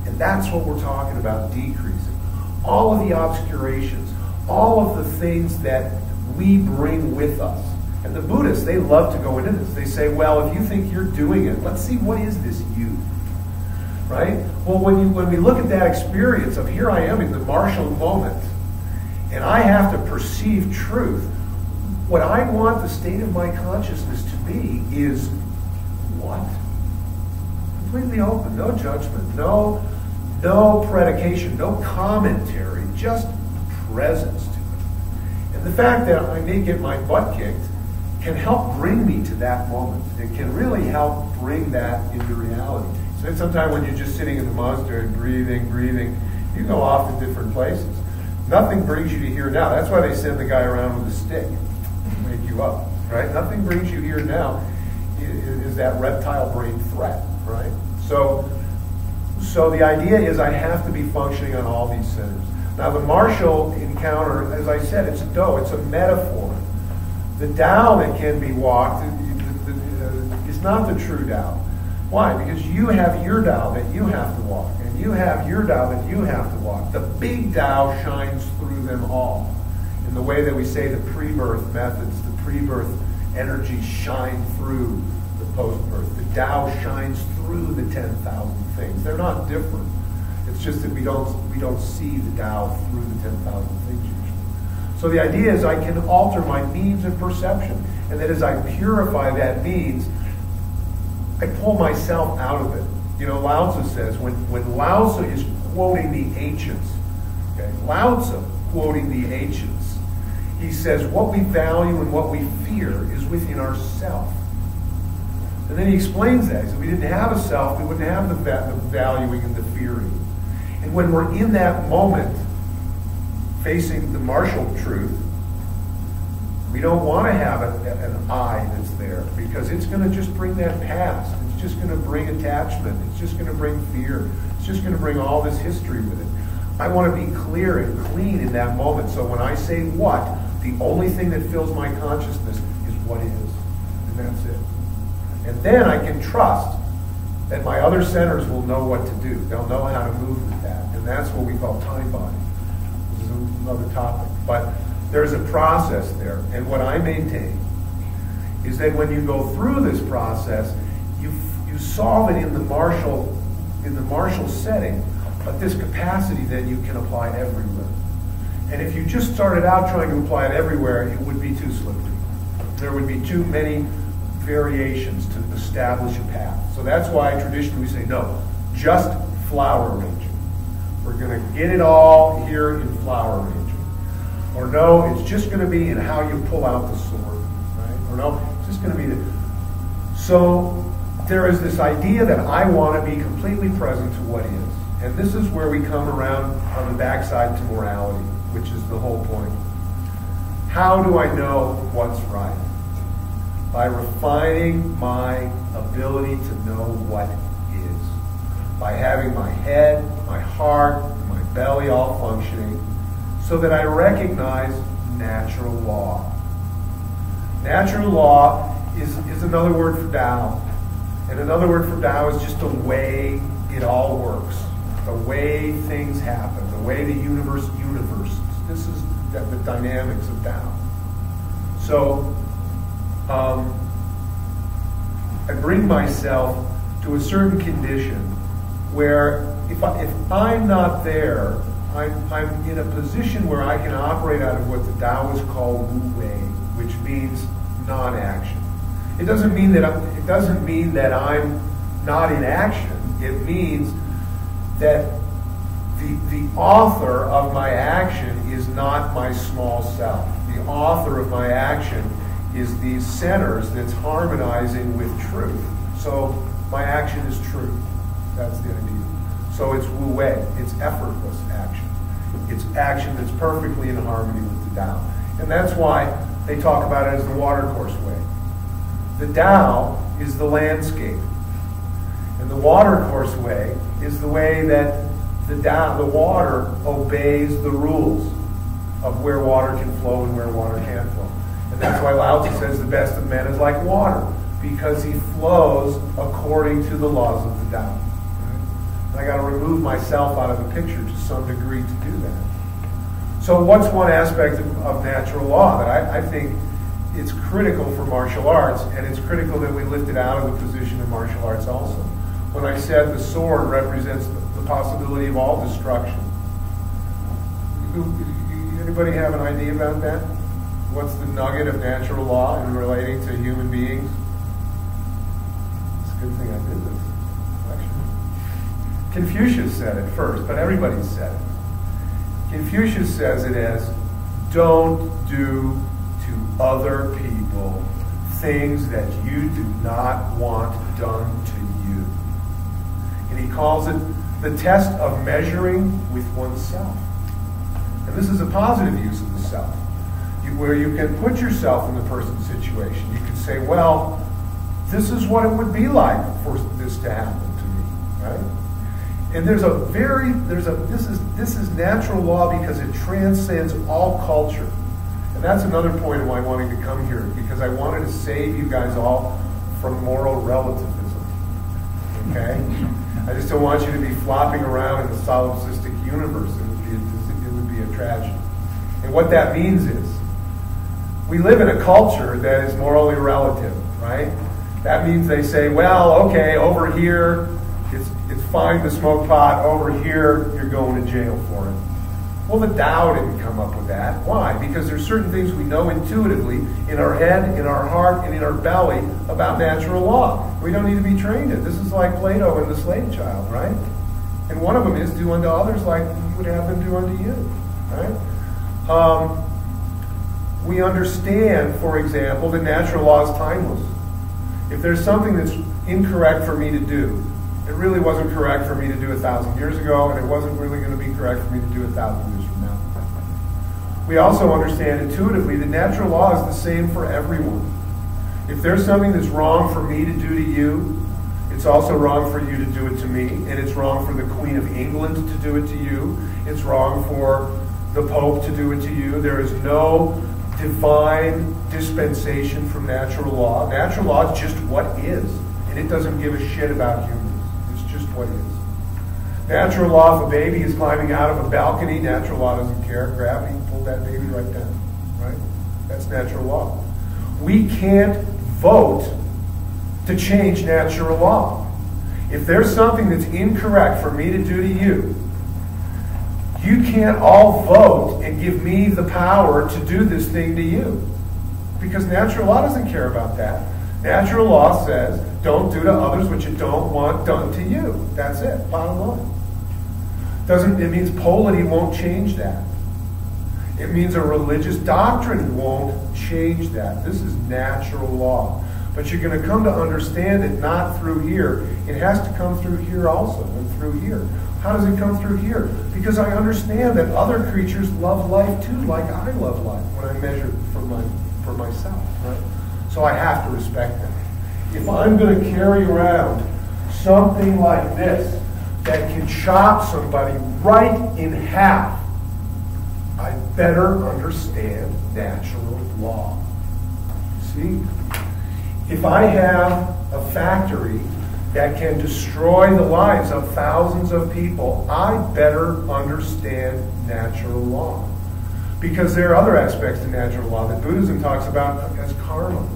And that's what we're talking about, decreasing. All of the obscurations, all of the things that we bring with us. And the Buddhists, they love to go into this. They say, well, if you think you're doing it, let's see, what is this you? Right? Well, when we look at that experience of here I am in the martial moment, and I have to perceive truth, what I want the state of my consciousness to be is what? Completely open, no judgment, no predication, no commentary, just presence to it. And the fact that I may get my butt kicked can help bring me to that moment. It can really help bring that into reality. So sometimes when you're just sitting in the monastery, breathing, you go off to different places. Nothing brings you to here now. That's why they send the guy around with a stick to wake you up, right? Nothing brings you here now is that reptile brain threat, right? So the idea is I have to be functioning on all these centers. Now the martial encounter, as I said, it's a metaphor. The Tao that can be walked is not the true Tao. Why? Because you have your Tao that you have to walk, and you have your Tao that you have to walk. The big Tao shines through them all. In the way that we say the pre-birth methods, the pre-birth energies shine through the post-birth. The Tao shines through the 10,000 things. They're not different. It's just that we don't see the Tao through the 10,000 things usually. So the idea is I can alter my means of perception, and that as I purify that means, I pull myself out of it. Lao Tzu says, when Lao Tzu is quoting the ancients, okay, Lao Tzu quoting the ancients, he says, what we value and what we fear is within ourself. And then he explains that. He says, if we didn't have a self, we wouldn't have the valuing and the fearing. And when we're in that moment, facing the martial truth, we don't want to have an I that's there, because it's going to just bring that past. It's just going to bring attachment. It's just going to bring fear. It's just going to bring all this history with it. I want to be clear and clean in that moment. So when I say what, the only thing that fills my consciousness is what is. And that's it. And then I can trust that my other centers will know what to do. They'll know how to move with that. And that's what we call time body. This is another topic. But there's a process there. And what I maintain is that when you go through this process, you solve it in the martial setting, but this capacity then you can apply everywhere. And if you just started out trying to apply it everywhere, it would be too slippery. There would be too many variations to establish a path. So that's why traditionally we say, no, just flower arranging. We're going to get it all here in flower arranging. Or no, it's just going to be in how you pull out the sword. Right? Or no, it's just going to be the... So there is this idea that I want to be completely present to what is. And this is where we come around on the backside to morality, which is the whole point. How do I know what's right? By refining my ability to know what is. By having my head, my heart, my belly all functioning, so that I recognize natural law. Natural law is another word for Tao. And another word for Tao is just the way it all works. The way things happen. The way the universe universes. This is the dynamics of Tao. So, I bring myself to a certain condition where if I'm not there, I'm in a position where I can operate out of what the Taoists call Wu Wei, which means non-action. It doesn't mean that I'm not in action. It means that the author of my action is not my small self. The author of my action is these centers that's harmonizing with truth. So my action is truth. That's the idea. So it's Wu Wei. It's effortless action. It's action that's perfectly in harmony with the Tao. And that's why they talk about it as the watercourse way. The Tao is the landscape. And the watercourse way is the way that the water obeys the rules of where water can flow and where water can't flow. And that's why Lao Tzu says the best of men is like water, because he flows according to the laws of the Tao. Right? And I got to remove myself out of the picture to some degree to do that. So what's one aspect of natural law that I think it's critical for martial arts, and it's critical that we lift it out of the position of martial arts also. When I said the sword represents the possibility of all destruction. Anybody have an idea about that? What's the nugget of natural law in relating to human beings? It's a good thing I did this lecture. Confucius said it first, but everybody's said it. Confucius says it as, don't do to other people things that you do not want done to you. And he calls it the test of measuring with oneself. And this is a positive use of the self, where you can put yourself in the person's situation. You can say, well, this is what it would be like for this to happen to me, right? And this is natural law because it transcends all culture. And that's another point of why I'm wanting to come here, because I wanted to save you guys all from moral relativism, okay? I just don't want you to be flopping around in a solipsistic universe. It would be a tragedy. And what that means is, we live in a culture that is morally relative, right? That means they say, well, okay, over here, it's fine to smoke pot. Over here, you're going to jail for it. Well, the Tao didn't come up with that. Why? Because there's certain things we know intuitively in our head, in our heart, and in our belly about natural law. We don't need to be trained in. This is like Plato and the slave child, right? And one of them is do unto others like you would have them do unto you, right? We understand, for example, that natural law is timeless. If there's something that's incorrect for me to do, it really wasn't correct for me to do 1,000 years ago, and it wasn't really going to be correct for me to do 1,000 years from now. We also understand intuitively that natural law is the same for everyone. If there's something that's wrong for me to do to you, it's also wrong for you to do it to me, and it's wrong for the Queen of England to do it to you. It's wrong for the Pope to do it to you. There is no divine dispensation from natural law. Natural law is just what is, and it doesn't give a shit about humans. just what is. Natural law, if a baby is climbing out of a balcony, natural law doesn't care. Gravity pulled that baby right down, right? That's natural law. We can't vote to change natural law. If there's something that's incorrect for me to do to you, you can't all vote and give me the power to do this thing to you. Because natural law doesn't care about that. Natural law says, don't do to others what you don't want done to you. That's it, bottom line. It means polity won't change that. It means a religious doctrine won't change that. This is natural law. But you're going to come to understand it not through here. It has to come through here also, and through here. How does it come through here? Because I understand that other creatures love life too, like I love life when I measure for myself. Right? So I have to respect that. If I'm going to carry around something like this that can chop somebody right in half, I better understand natural law. See? If I have a factory that can destroy the lives of thousands of people, I better understand natural law. Because there are other aspects to natural law that Buddhism talks about as karma.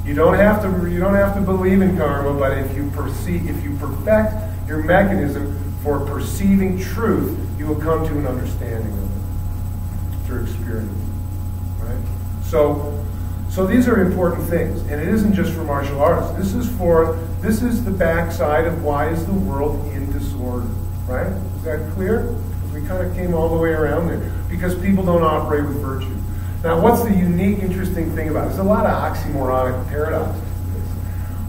You don't have to believe in karma, but if you perfect your mechanism for perceiving truth, you will come to an understanding of it through experience. Right? So these are important things, and it isn't just for martial arts. This is the backside of why is the world in disorder, right? Is that clear? We kind of came all the way around there because people don't operate with virtue. Now, what's the unique, interesting thing about it? There's a lot of oxymoronic paradoxes to this.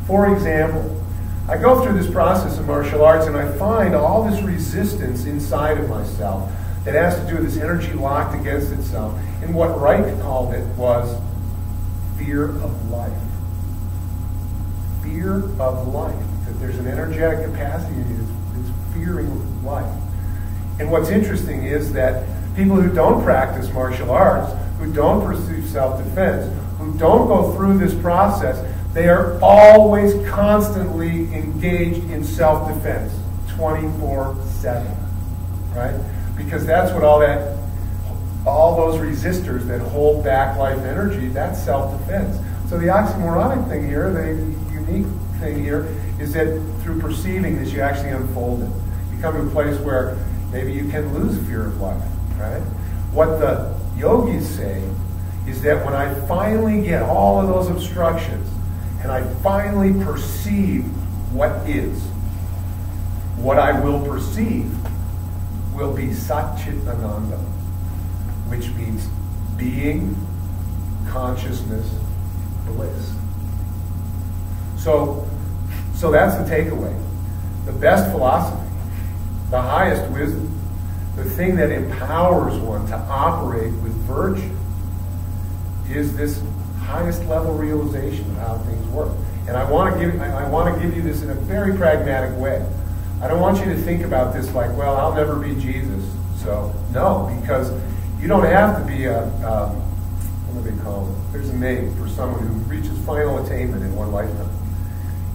For example, I go through this process of martial arts and I find all this resistance inside of myself that has to do with this energy locked against itself. And what Reich called it was fear of life. Fear of life. That there's an energetic capacity in you that's fearing life. And what's interesting is that people who don't practice martial arts, who don't pursue self-defense, who don't go through this process, they are always constantly engaged in self-defense, 24/7, right? Because that's what all those resistors that hold back life energy, that's self-defense. So the oxymoronic thing here, the unique thing here, is that through perceiving this, you actually unfold it. You come to a place where maybe you can lose fear of life, right? What the yogis say is that when I finally get all of those obstructions and I finally perceive what is, what I will perceive will be Satchit Ananda, which means being, consciousness, bliss. So that's the takeaway. The best philosophy, the highest wisdom, the thing that empowers one to operate with virtue is this highest level realization of how things work. And I want to give you this in a very pragmatic way. I don't want you to think about this like, well, I'll never be Jesus. So no, because you don't have to be what do they call it? There's a name for someone who reaches final attainment in one lifetime.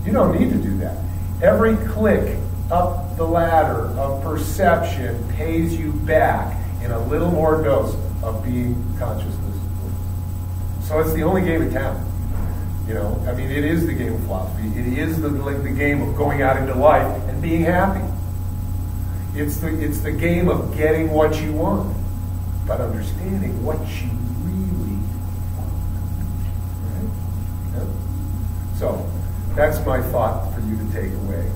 You don't need to do that. Every click up the ladder of perception pays you back in a little more dose of being consciousness. So it's the only game in town. You know, I mean, it is the game of philosophy. It is the game of going out into life and being happy. It's the game of getting what you want, but understanding what you really want. Right? Yeah? So that's my thought for you to take away.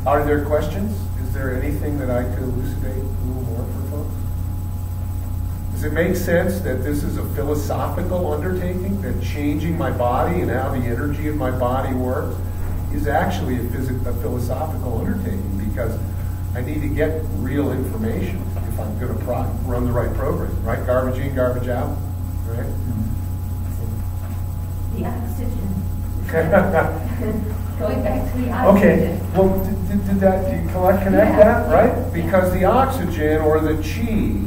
Are there questions? Is there anything that I could elucidate a little more for folks? Does it make sense that this is a philosophical undertaking, that changing my body and how the energy of my body works is actually a philosophical undertaking, because I need to get real information if I'm going to run the right program, right? Garbage in, garbage out, right? The oxygen. Going back to the oxygen. Okay, well, do you connect that, right? Because the oxygen, or the chi,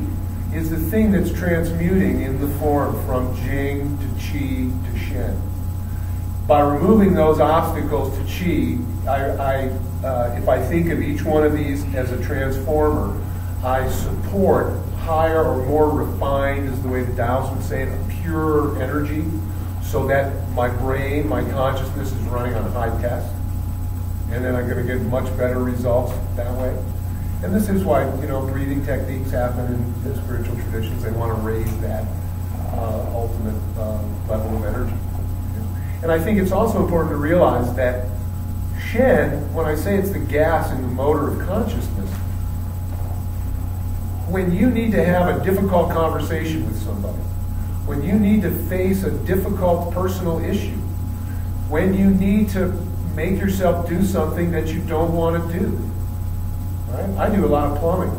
is the thing that's transmuting in the form from Jing to Qi to Shen. by removing those obstacles to chi, if I think of each one of these as a transformer, I support higher or more refined, is the way the Taoists would say it, a pure energy, so that my brain, my consciousness is running on high test. And then I'm going to get much better results that way. And this is why, breathing techniques happen in the spiritual traditions. They want to raise that ultimate level of energy. And I think it's also important to realize that Shen, when I say it's the gas in the motor of consciousness, when you need to have a difficult conversation with somebody, when you need to face a difficult personal issue, when you need to make yourself do something that you don't want to do. Right? I do a lot of plumbing,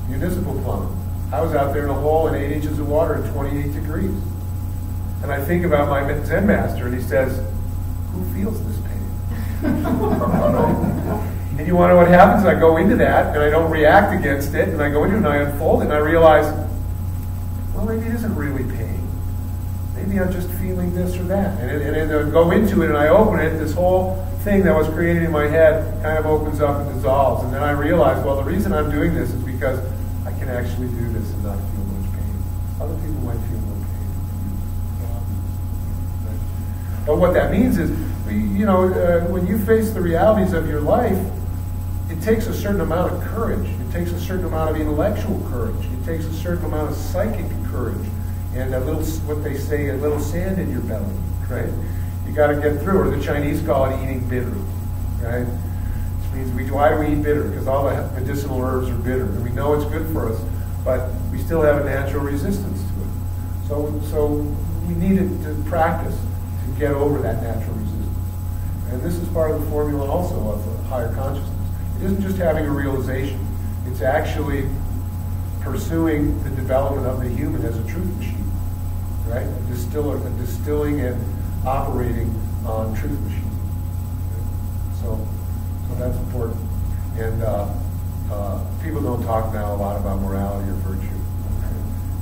municipal plumbing. I was out there in a hole in 8 inches of water at 28 degrees. And I think about my Zen master, and he says, who feels this pain? And you want to know what happens? I go into that, and I don't react against it, and I go into it, and I unfold it, and I realize, well, maybe it isn't really pain. Maybe I'm just feeling this or that. And I go into it, and I open it, this whole thing that was created in my head kind of opens up and dissolves. And then I realize, well, the reason I'm doing this is because I can actually do this and not feel much pain. Other people might feel more pain. But what that means is, when you face the realities of your life, it takes a certain amount of courage. It takes a certain amount of intellectual courage. It takes a certain amount of psychic courage. And a little, what they say, a little sand in your belly, right? You got to get through, or the Chinese call it eating bitter, right? Which means, why do we eat bitter? Because all the medicinal herbs are bitter, and we know it's good for us, but we still have a natural resistance to it. So we needed to practice to get over that natural resistance. And this is part of the formula also of higher consciousness. It isn't just having a realization. It's actually pursuing the development of the human as a truth machine, right? Distilling and operating on truth machine. So that's important. And people don't talk now a lot about morality or virtue. Okay?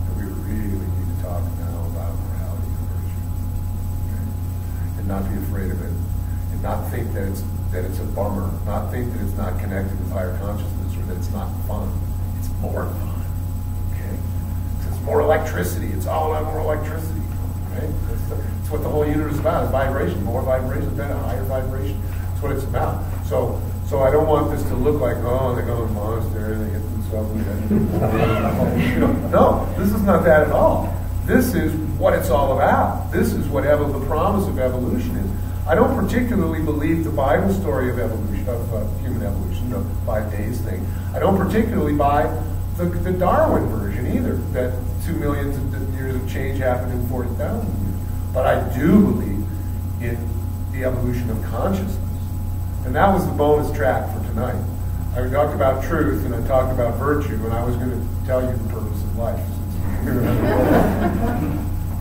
And we really need to talk now about morality and virtue. Okay? And not be afraid of it. And not think that it's a bummer. Not think that it's not connected with higher consciousness or that it's not fun. It's more fun. Okay? It's more electricity. It's all about more electricity. Right? That's what the whole universe is about, is vibration. More vibration, then a higher vibration. That's what it's about. So I don't want this to look like, oh, they go to a monastery and they hit themselves in the head. No, this is not that at all. This is what it's all about. This is what the promise of evolution is. I don't particularly believe the Bible story of evolution, of human evolution, the 5 days thing. I don't particularly buy the Darwin version either, that 2 million years of change happened in 40,000 years. But I do believe in the evolution of consciousness. And that was the bonus track for tonight. I talked about truth and I talked about virtue, and I was going to tell you the purpose of life.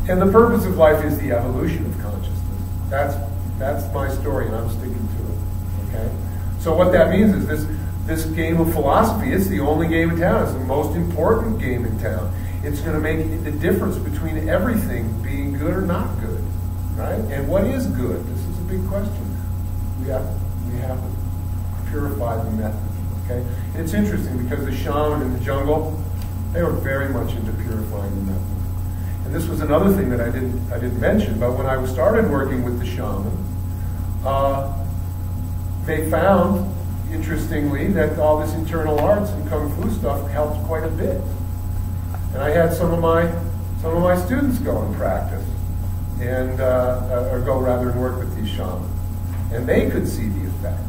And the purpose of life is the evolution of consciousness. That's my story, and I'm sticking to it. Okay? So what that means is this game of philosophy, it's the only game in town. It's the most important game in town. It's going to make the difference between everything being good or not good, right? And what is good? This is a big question. We have to purify the method, okay? And it's interesting because the shaman in the jungle, they were very much into purifying the method. And this was another thing that I didn't mention, but when I started working with the shaman, they found, interestingly, that all this internal arts and kung fu stuff helped quite a bit. And I had some of my students go and practice, and or go rather and work with these shamans, and they could see the effect.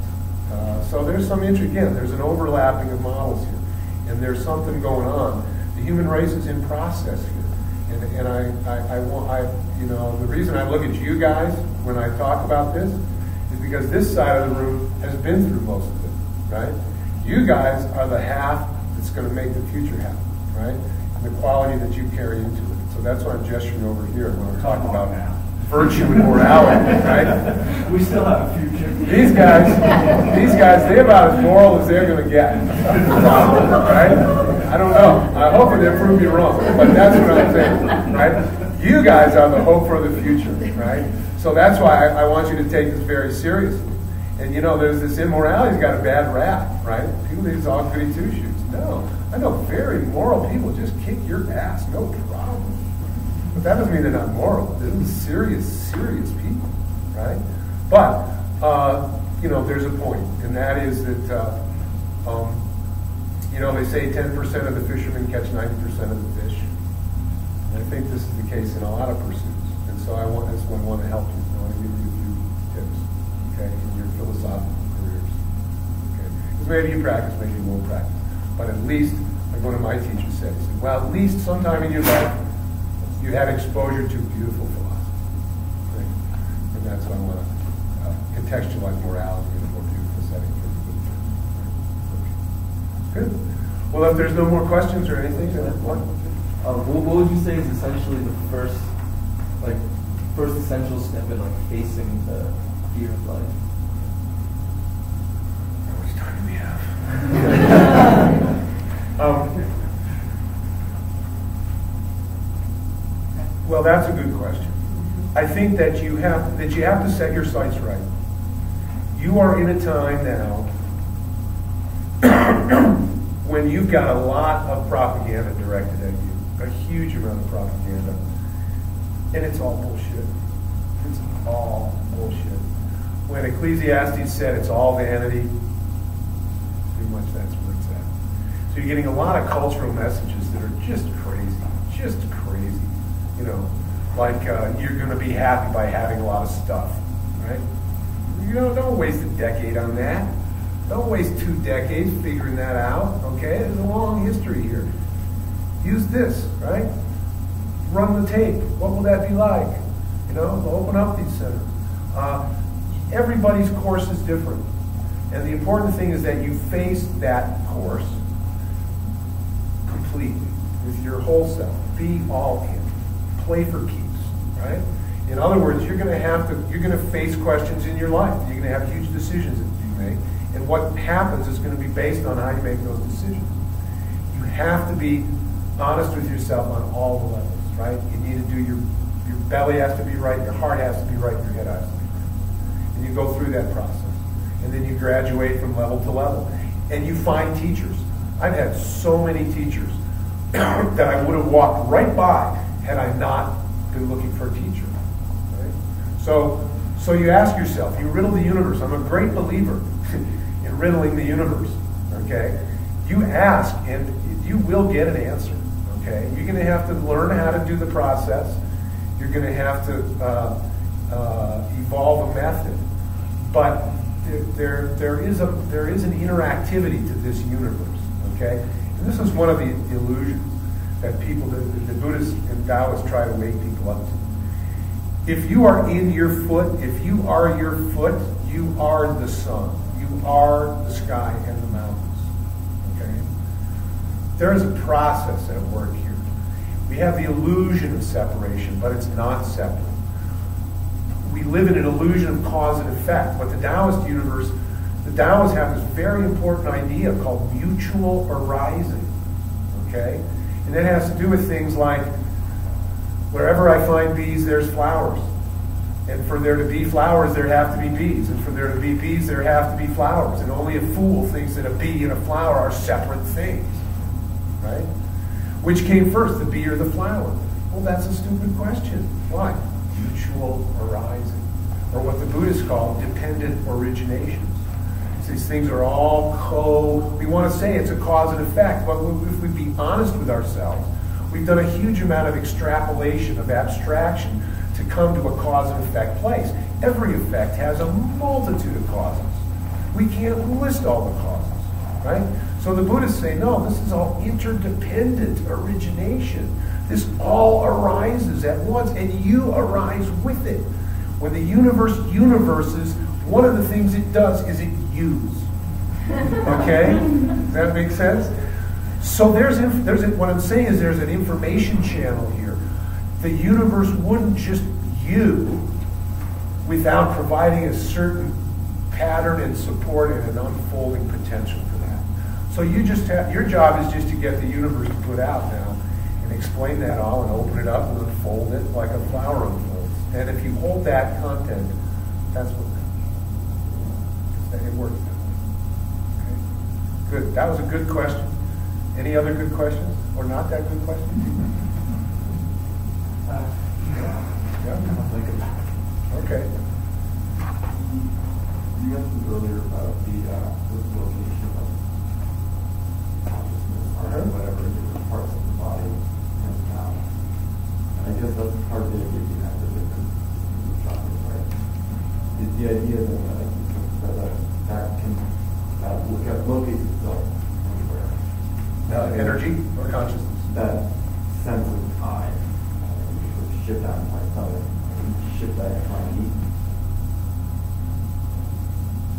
So there's some interest. Again, there's an overlapping of models here, and there's something going on. The human race is in process here, and the reason I look at you guys when I talk about this is because this side of the room has been through most of it, right? You guys are the half that's going to make the future happen, right? The quality that you carry into it. So that's why I'm gesturing over here when I'm talking about virtue and morality, right? We still have a future. These guys, they're about as moral as they're going to get, right? I don't know. I hope they'll prove me wrong, but that's what I'm saying, right? You guys are the hope for the future, right? So that's why I want you to take this very seriously. And you know, there's this immorality's got a bad rap, right? People think it's all goody two-shoes. No, I know very moral people just kick your ass, no problem. But that doesn't mean they're not moral. They're serious, serious people, right? But, you know, there's a point, and that is that, you know, they say 10% of the fishermen catch 90% of the fish. And I think this is the case in a lot of pursuits. And so that's why I want to help you. I want to give you a few tips, okay, in your philosophical careers. Okay? Because maybe you practice, maybe you won't practice. But at least, like one of my teachers said, he said, well, at least sometime in your life, you had exposure to beautiful philosophy. Right? And that's why I want to contextualize morality in a more beautiful setting for the good. Good. Well, if there's no more questions or anything, then what would you say is essentially the first essential step in like facing the fear of life? How much time do we have? Well, that's a good question. I think that you have to set your sights right. You are in a time now when you've got a lot of propaganda directed at you, a huge amount of propaganda, and it's all bullshit. It's all bullshit. When Ecclesiastes said it's all vanity, pretty much that's what it's at. So you're getting a lot of cultural messages that are just crazy, you know, like you're going to be happy by having a lot of stuff, right? You know, don't waste a decade on that. Don't waste 2 decades figuring that out, okay? There's a long history here. Use this, right? Run the tape. What will that be like? You know, open up these centers. Everybody's course is different. And the important thing is that you face that course completely with your whole self. Be all in. Play for keeps, right? In other words, you're going to face questions in your life. You're going to have huge decisions that you make. And what happens is going to be based on how you make those decisions. You have to be honest with yourself on all the levels, right? You need to do your belly has to be right, your heart has to be right, your head has to be right. And you go through that process. And then you graduate from level to level. And you find teachers. I've had so many teachers that I would have walked right by had I not been looking for a teacher. Right? So you ask yourself, you riddle the universe. I'm a great believer in riddling the universe. Okay? You ask and you will get an answer. Okay? You're going to have to learn how to do the process. You're going to have to evolve a method. But there is an interactivity to this universe. Okay? And this is one of the illusions that people, the Buddhists and Taoists try to wake people up to. If you are in your foot, if you are your foot, you are the sun. You are the sky and the mountains. Okay? There is a process at work here. We have the illusion of separation, but it's not separate. We live in an illusion of cause and effect, but the Taoist universe, the Taoists have this very important idea called mutual arising. Okay? And that has to do with things like, wherever I find bees, there's flowers. And for there to be flowers, there have to be bees. And for there to be bees, there have to be flowers. And only a fool thinks that a bee and a flower are separate things. Right? Which came first, the bee or the flower? Well, that's a stupid question. Why? Mutual arising. Or what the Buddhists call dependent originations. These things are all we want to say it's a cause and effect, but if we be honest with ourselves, we've done a huge amount of extrapolation, of abstraction, to come to a cause and effect place. Every effect has a multitude of causes. We can't list all the causes, right? So the Buddhists say, no, this is all interdependent origination. This all arises at once, and you arise with it. When the universe universes, one of the things it does is it use. Okay? Does that make sense? So what I'm saying is there's an information channel here. The universe wouldn't just you without providing a certain pattern and support and an unfolding potential for that. So your job is just to get the universe to put out now and explain that all and open it up and unfold it like a flower unfolds. And if you hold that content, that's what it works. Okay. Good. That was a good question. Any other good questions? Or not that good questions? Yeah. I'll think about it. Okay. You mentioned earlier about the location of consciousness or whatever different parts of the body and now. And I guess that's part of the idea behind the different chakras, right? Is the idea that that locates itself anywhere. Energy or consciousness? That sense of I, shift that in my tongue, shift that in my knee.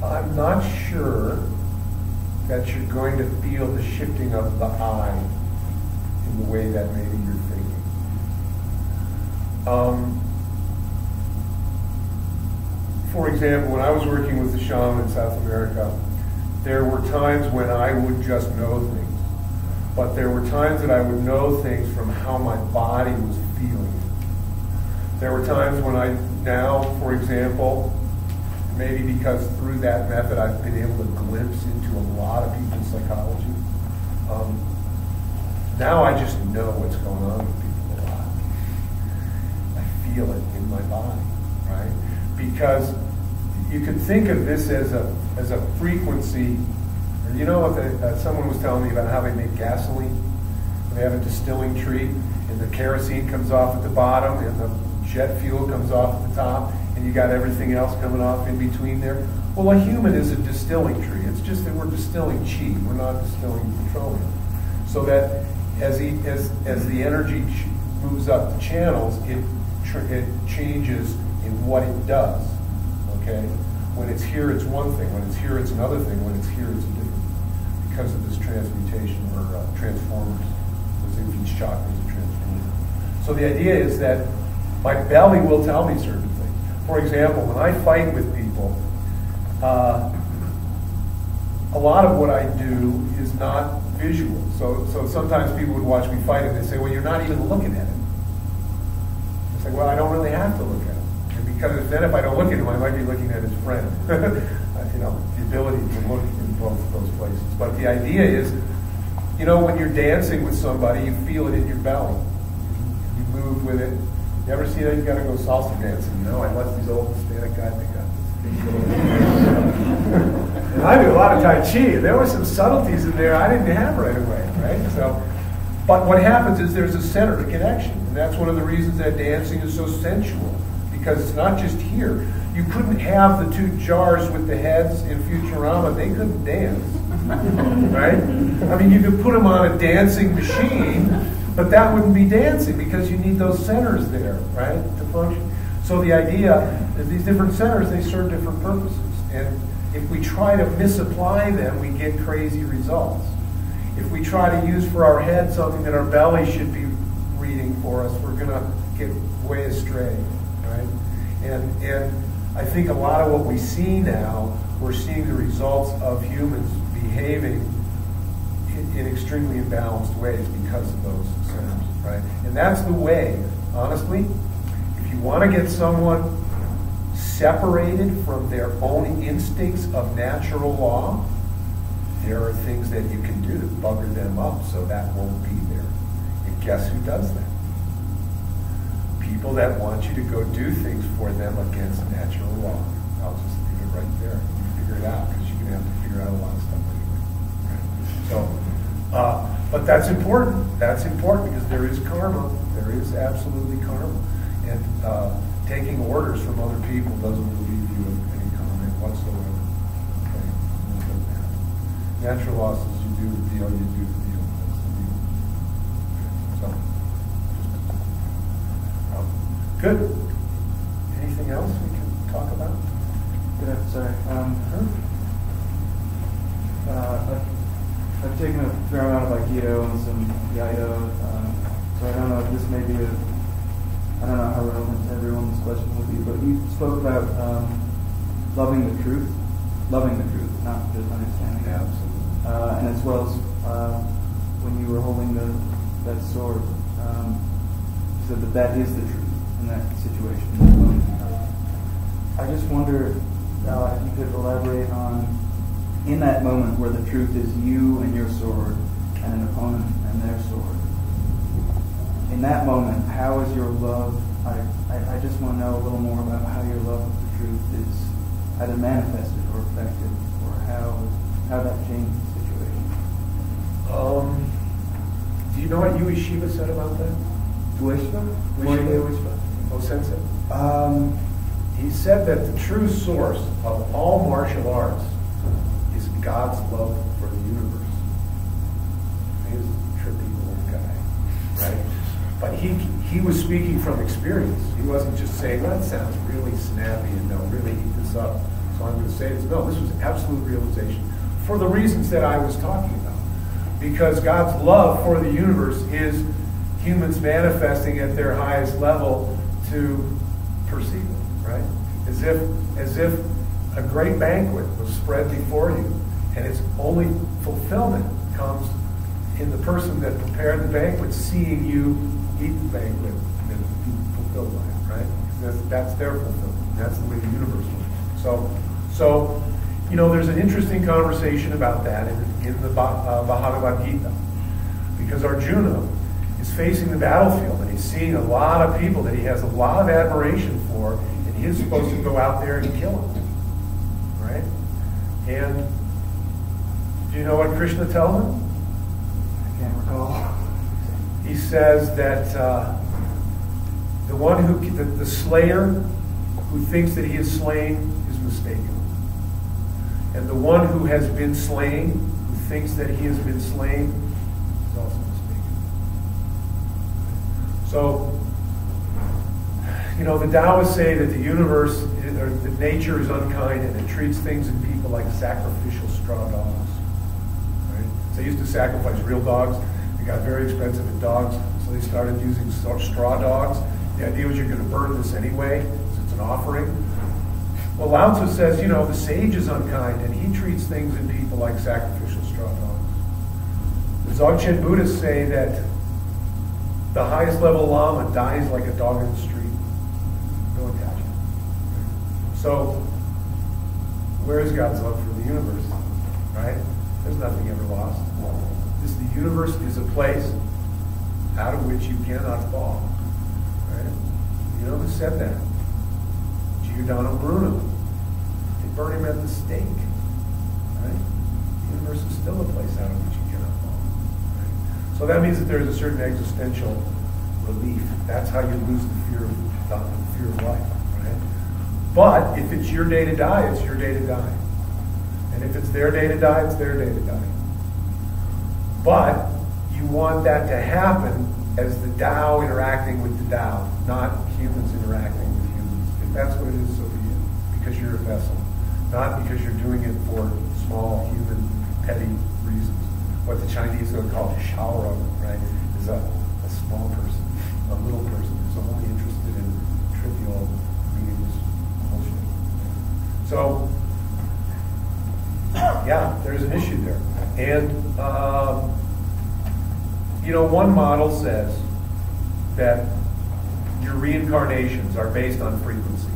I'm not sure that you're going to feel the shifting of the I in the way that maybe you're thinking. For example, when I was working with the shaman in South America, there were times when I would just know things. But there were times that I would know things from how my body was feeling. There were times when I now, for example, maybe because through that method I've been able to glimpse into a lot of people's psychology. Now I just know what's going on with people a lot. I feel it in my body, right? Because you can think of this as a frequency. You know what someone was telling me about how they make gasoline? They have a distilling tree, and the kerosene comes off at the bottom, and the jet fuel comes off at the top, and you got everything else coming off in between there. Well, a human is a distilling tree. It's just that we're distilling chi. We're not distilling petroleum. So that as the energy moves up the channels, it changes in what it does. Okay? When it's here, it's one thing. When it's here, it's another thing. When it's here, it's a different thing. Because of this transmutation or transformers. Within each chakra is a transformer. So the idea is that my belly will tell me certain things. For example, when I fight with people, a lot of what I do is not visual. So sometimes people would watch me fight and they say, well, you're not even looking at him. It's like, well, I don't really have to look at him. And because then if I don't look at him, I might be looking at his friend. The ability to look in both of those places. But the idea is, when you're dancing with somebody, you feel it in your belly. You move with it. You ever see that? You got to go salsa dancing. I let these old Hispanic guys pick up. And I do a lot of Tai Chi. There were some subtleties in there I didn't have right away, right? So, but what happens is there's a center, a connection. And that's one of the reasons that dancing is so sensual. Because it's not just here. You couldn't have the two jars with the heads in Futurama. They couldn't dance, right? I mean, you could put them on a dancing machine, but that wouldn't be dancing because you need those centers there, right, to function. So the idea is these different centers, they serve different purposes. And if we try to misapply them, we get crazy results. If we try to use for our head something that our belly should be reading for us, we're going to get way astray, right? And I think a lot of what we see now, we're seeing the results of humans behaving in extremely imbalanced ways because of those centers, right? And that's the way, honestly, if you want to get someone separated from their own instincts of natural law, there are things that you can do to bugger them up so that won't be there. And guess who does that? People that want you to go do things for them against natural law. I'll just leave it right there. You figure it out because you're going to have to figure out a lot of stuff anyway. Right? So, but that's important. That's important because there is karma. There is absolutely karma. And taking orders from other people doesn't relieve you of any karma whatsoever. Okay? That doesn't happen. Natural law says you do the deal, you do the deal. That's the deal. Okay. So, good. Anything else we can talk about? Good. Sorry. I've taken a fair amount of Aikido and some Iaido, so I don't know if this may be I don't know how relevant to everyone this question will be, but you spoke about loving the truth, not just understanding it. Absolutely. And as well as when you were holding that sword, you said that is the truth. in that situation. In that moment. I just wonder if you could elaborate on, in that moment where the truth is you and your sword and an opponent and their sword. In that moment, how is your love? I just want to know a little more about how your love of the truth is either manifested or affected, or how that changed the situation. Do you know what Yui Shiba said about that? Ueshiba? Oh, Sensei. He said that the true source of all martial arts is God's love for the universe. He's a trippy old guy, right? But he was speaking from experience. He wasn't just saying, well, that sounds really snappy and they'll really eat this up, so I'm going to say this. No, this was absolute realization for the reasons that I was talking about. Because God's love for the universe is humans manifesting at their highest level to perceive it, right? As if a great banquet was spread before you, and its only fulfillment comes in the person that prepared the banquet seeing you eat the banquet and be fulfilled by it, right? That's their fulfillment. That's the way the universe works. So there's an interesting conversation about that in the Bhagavad Gita, because Arjuna is facing the battlefield and he's seeing a lot of people that he has a lot of admiration for, and he's supposed to go out there and kill them, right? And do you know what Krishna tells him? I can't recall. He says that the slayer who thinks that he is slain is mistaken. And the one who has been slain, who thinks that he has been slain, is also mistaken. So, the Taoists say that the universe, or that nature is unkind and it treats things and people like sacrificial straw dogs. Right? So they used to sacrifice real dogs. They got very expensive at dogs, so they started using straw dogs. The idea was you're going to burn this anyway, so it's an offering. Well, Lao Tzu says, the sage is unkind, and he treats things and people like sacrificial straw dogs. The Dzogchen Buddhists say that the highest level Lama dies like a dog in the street. No attachment. So, where is God's love for the universe? Right? There's nothing ever lost. The universe is a place out of which you cannot fall. Right? You know who said that? Giordano Bruno. They burned him at the stake. Right? The universe is still a place out of which you cannot fall. Right? So that means that there's a certain existential relief. That's how you lose the fear of life. Right? But if it's your day to die, it's your day to die. And if it's their day to die, it's their day to die. But you want that to happen as the Tao interacting with the Tao, not humans interacting with humans. If that's what it is, so be it. Because you're a vessel. Not because you're doing it for small, human, petty reasons. What the Chinese would call a shaoro, right, is a small person, a little person who's only interested in trivial, meaningless bullshit. So, yeah, there's an issue there. And, one model says that your reincarnations are based on frequency.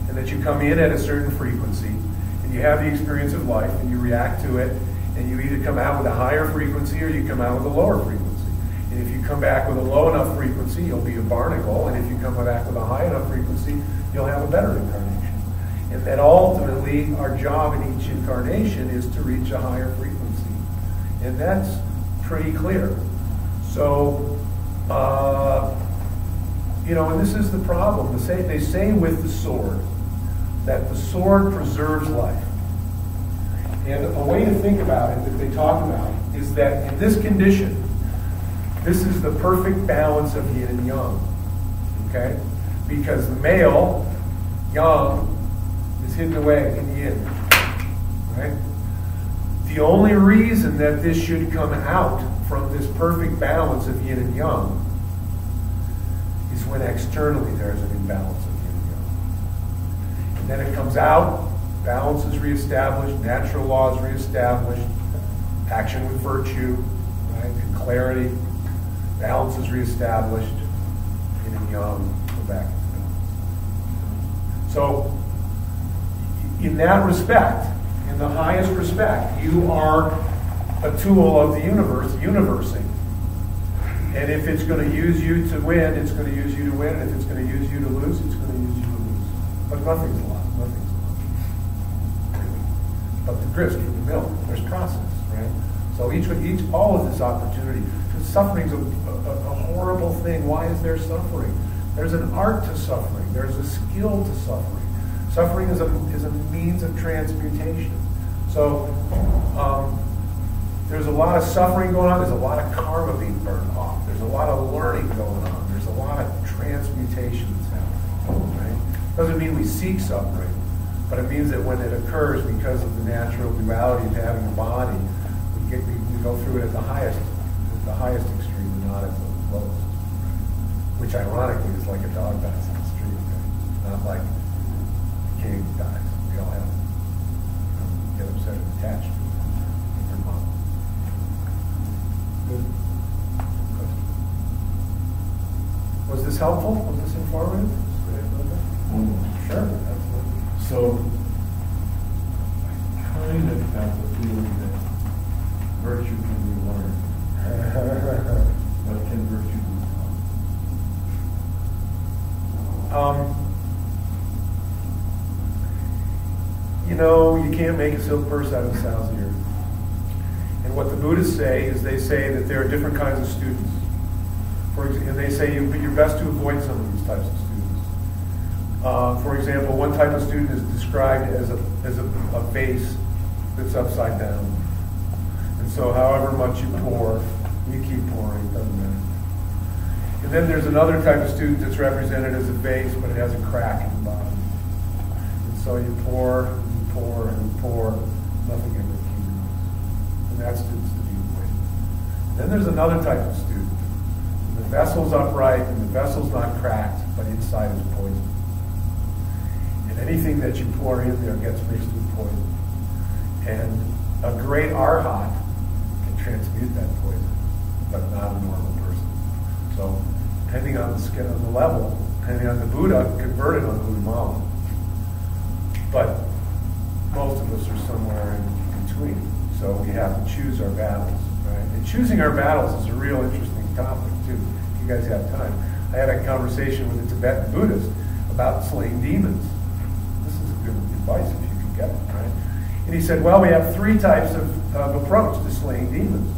And that you come in at a certain frequency, and you have the experience of life, and you react to it, and you either come out with a higher frequency or you come out with a lower frequency. And if you come back with a low enough frequency, you'll be a barnacle, and if you come back with a high enough frequency, you'll have a better incarnation. And that ultimately, our job in each incarnation is to reach a higher frequency. And that's pretty clear. So, and this is the problem. They say with the sword that the sword preserves life. And a way to think about it that they talk about is that in this condition, this is the perfect balance of yin and yang. Okay? Because the male, yang, is hidden away in the yin. Right? The only reason that this should come out from this perfect balance of yin and yang is when externally there's an imbalance of yin and yang. And then it comes out, balance is reestablished, natural law is reestablished, action with virtue, right, and clarity, balance is reestablished. yin and yang, go back into balance. So, in that respect, in the highest respect, you are a tool of the universe, universing. And if it's going to use you to win, it's going to use you to win. And if it's going to use you to lose, it's going to use you to lose. But nothing's a lot. Nothing's a lot. Really. But the grist from the mill, there's process, right? So all of this opportunity, because suffering's a horrible thing. Why is there suffering? There's an art to suffering. There's a skill to suffering. Suffering is a means of transmutation. So there's a lot of suffering going on. There's a lot of karma being burned off. There's a lot of learning going on. There's a lot of transmutation that's happening. Right? Doesn't mean we seek suffering, but it means that when it occurs because of the natural duality of having a body, we go through it at the highest extreme and not at the lowest. Which ironically is like a dog dies in the street. Right? Not like a king dies. We all have get upset and attached to their mom. Good. Was this helpful? Was this informative? Sure. Absolutely. So, I kind of have the feeling that virtue can be learned. What can virtue become? You can't make a silk purse out of a sow's ear. And what the Buddhists say is they say that there are different kinds of students. And they say you're best to avoid some of these types of students. For example, one type of student is described as a vase that's upside down. And so however much you pour, you keep pouring, it doesn't matter. And then there's another type of student that's represented as a vase, but it has a crack in the bottom. And so you pour, and pour, and pour, nothing ever accumulates. And that student's to be avoided. Then there's another type of student. The vessel's upright, and the vessel's not cracked, but inside is poison. And anything that you pour in there gets mixed with poison. And a great arhat can transmute that poison, but not a normal person. So, depending on the level, depending on the Buddha, converted on Buddha. But most of us are somewhere in between. So we have to choose our battles, right? And choosing our battles is a real interesting topic, too. If you guys have time. I had a conversation with a Tibetan Buddhist about slaying demons. This is a good advice if you can get it, right? And he said, well, we have three types of approach to slaying demons.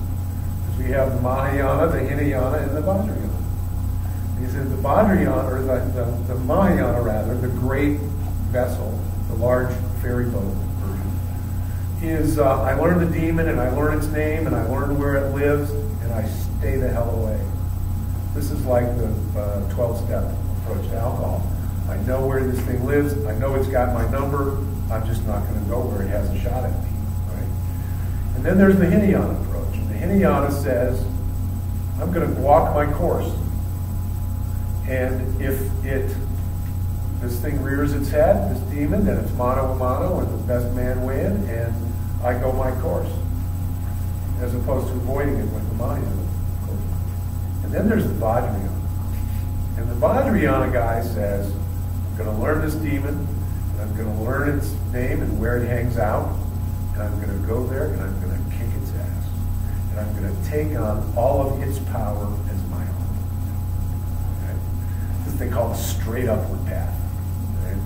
We have the Mahayana, the Hinayana, and the Vajrayana. And he said the Vajrayana, or the Mahayana rather, the great vessel, the large ferry boat version, is I learn the demon and I learn its name and I learn where it lives and I stay the hell away. This is like the 12-step approach to alcohol. I know where this thing lives. I know it's got my number. I'm just not going to go where it has a shot at me. Right? And then there's the Hinayana approach. And the Hinayana says, I'm going to walk my course. And if this thing rears its head, this demon, then it's mano a mano, and the best man win, and I go my course. As opposed to avoiding it with the Mahayana course. And then there's the Vajrayana. And the Vajrayana guy says, I'm going to learn this demon, and I'm going to learn its name and where it hangs out, and I'm going to go there and I'm going to kick its ass. And I'm going to take on all of its power as my own. Okay? This thing called a straight upward path. Okay?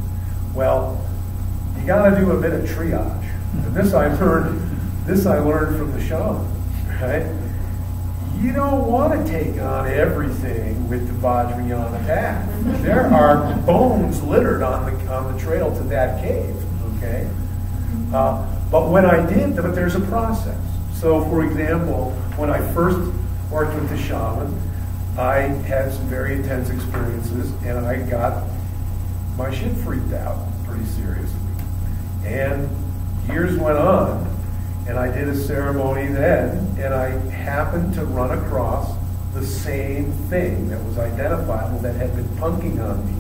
Well, you got to do a bit of triage. And this I learned from the shaman. Right? You don't want to take on everything with the Vajrayana path. There are bones littered on the trail to that cave. Okay, but when I did, but there's a process. So, for example, when I first worked with the shaman, I had some very intense experiences, and I got my shit freaked out pretty seriously. And years went on. And I did a ceremony then, and I happened to run across the same thing that was identifiable that had been punking on me.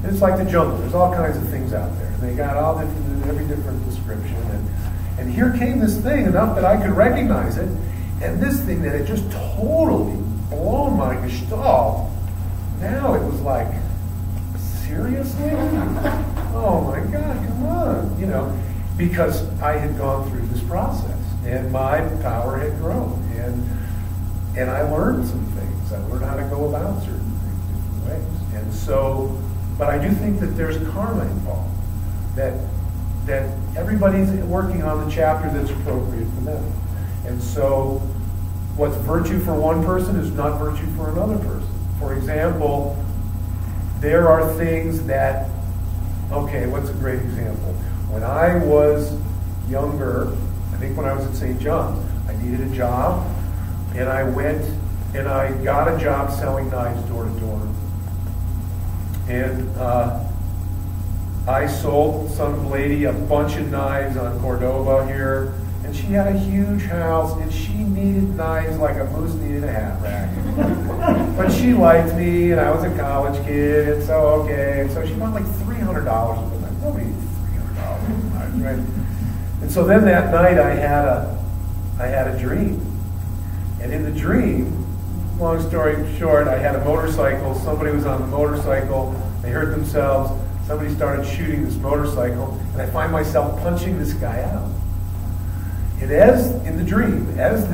And it's like the jungle. There's all kinds of things out there. They got all different, every different description. And here came this thing, enough that I could recognize it. And this thing that had just totally blown my gestalt Now it was like, seriously? Oh my God, come on, you know, because I had gone through this process and my power had grown and I learned some things. I learned how to go about certain things different ways. And so, but I do think that there's karma involved, that everybody's working on the chapter that's appropriate for them. And so what's virtue for one person is not virtue for another person. For example, there are things that, okay, what's a great example? When I was younger, I think when I was at St. John's, I needed a job, and I went and I got a job selling knives door to door. And I sold some lady a bunch of knives on Cordova here, and she had a huge house, and she needed knives like a moose needed a hat rack. But she liked me, and I was a college kid, and so okay. And so she bought like $300 worth of knives. Nobody needs $300 worth of knives, right? And so then that night I had a dream. And in the dream, long story short, I had a motorcycle. Somebody was on the motorcycle. They hurt themselves. Somebody started shooting this motorcycle, and I find myself punching this guy out. And as in the dream, as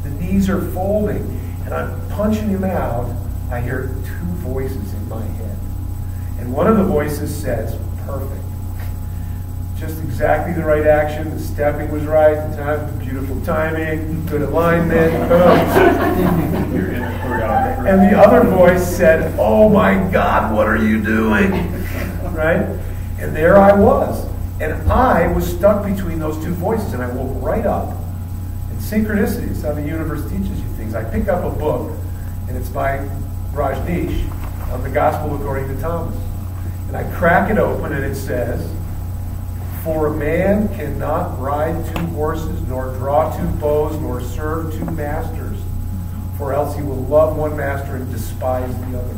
the knees are folding, and I'm punching him out, I hear two voices in my head. And one of the voices says, perfect. Just exactly the right action, the stepping was right, the beautiful timing, good alignment, and the other voice said, oh my God, what are you doing? Right? And there I was. And I was stuck between those two voices, and I woke right up. And synchronicity is how the universe teaches you things. I pick up a book, and it's by Rajneesh on the Gospel according to Thomas. And I crack it open, and it says, for a man cannot ride two horses, nor draw two bows, nor serve two masters, for else he will love one master and despise the other.